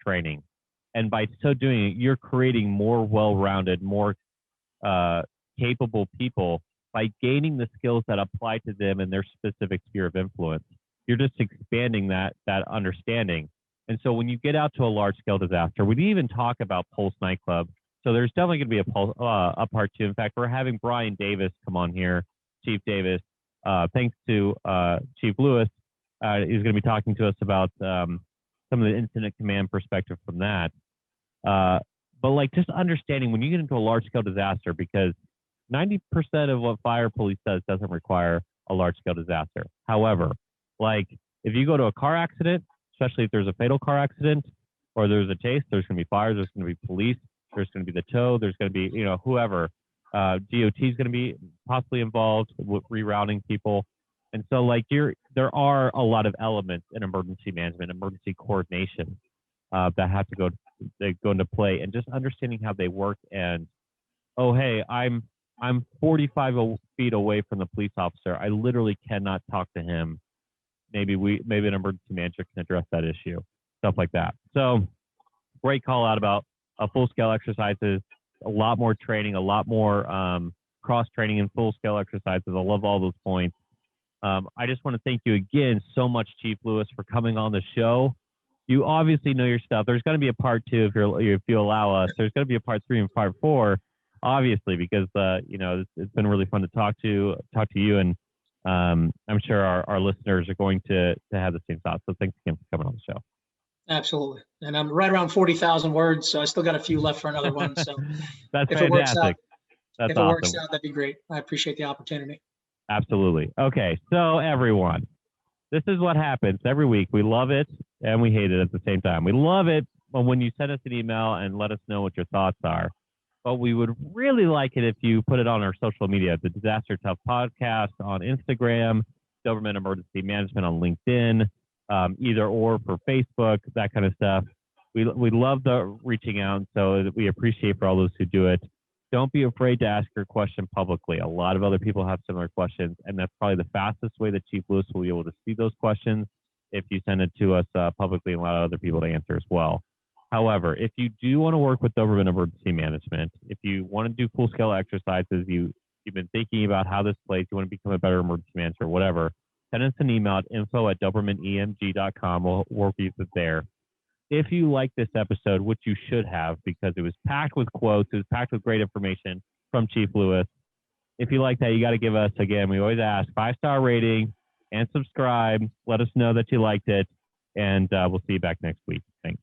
training. And by so doing, you're creating more well-rounded, more capable people by gaining the skills that apply to them in their specific sphere of influence. You're just expanding that understanding. And so when you get out to a large-scale disaster, we didn't even talk about Pulse nightclub. So there's definitely going to be a part 2. In fact, we're having Brian Davis come on here, Chief Davis. Thanks to Chief Lewis, he's going to be talking to us about some of the incident command perspective from that. But like just understanding when you get into a large-scale disaster, because 90% of what fire police does doesn't require a large-scale disaster. However, like if you go to a car accident, especially if there's a fatal car accident or there's a chase, there's going to be fire, there's going to be police, there's going to be the tow, there's going to be, whoever. DOT is going to be possibly involved with rerouting people. And so like there are a lot of elements in emergency management, emergency coordination that have to go into play, and just understanding how they work. And, oh, hey, I'm 45 feet away from the police officer. I literally cannot talk to him. Maybe an emergency manager can address that issue, stuff like that. So great call out about full-scale exercises, a lot more training, a lot more cross-training and full-scale exercises. I love all those points. I just want to thank you again so much, Chief Lewis, for coming on the show. You obviously know your stuff. There's going to be a part 2 if you allow us. There's going to be a part 3 and part 4, obviously, because it's been really fun to talk to you, and I'm sure our listeners are going to have the same thoughts. So thanks again for coming on the show. Absolutely. And I'm right around 40,000 words, so I still got a few left for another one. So that's if fantastic. If it works out, that'd be great. I appreciate the opportunity. Absolutely. Okay. So everyone, this is what happens every week. We love it and we hate it at the same time. We love it when you send us an email and let us know what your thoughts are. But we would really like it if you put it on our social media, the Disaster Tough Podcast on Instagram, Doberman Emergency Management on LinkedIn, either or for Facebook, that kind of stuff. We love the reaching out, so we appreciate for all those who do it. Don't be afraid to ask your question publicly. A lot of other people have similar questions, and that's probably the fastest way that Chief Lewis will be able to see those questions if you send it to us publicly and allow other people to answer as well. However, if you do want to work with Doberman Emergency Management, if you want to do full-scale exercises, you've been thinking about how this plays, you want to become a better emergency manager, whatever, send us an email at info@dobermanemg.com. We'll work with you there. If you like this episode, which you should have because it was packed with quotes, it was packed with great information from Chief Lewis. If you like that, you got to give us, again, we always ask, 5-star rating and subscribe. Let us know that you liked it, and we'll see you back next week. Thanks.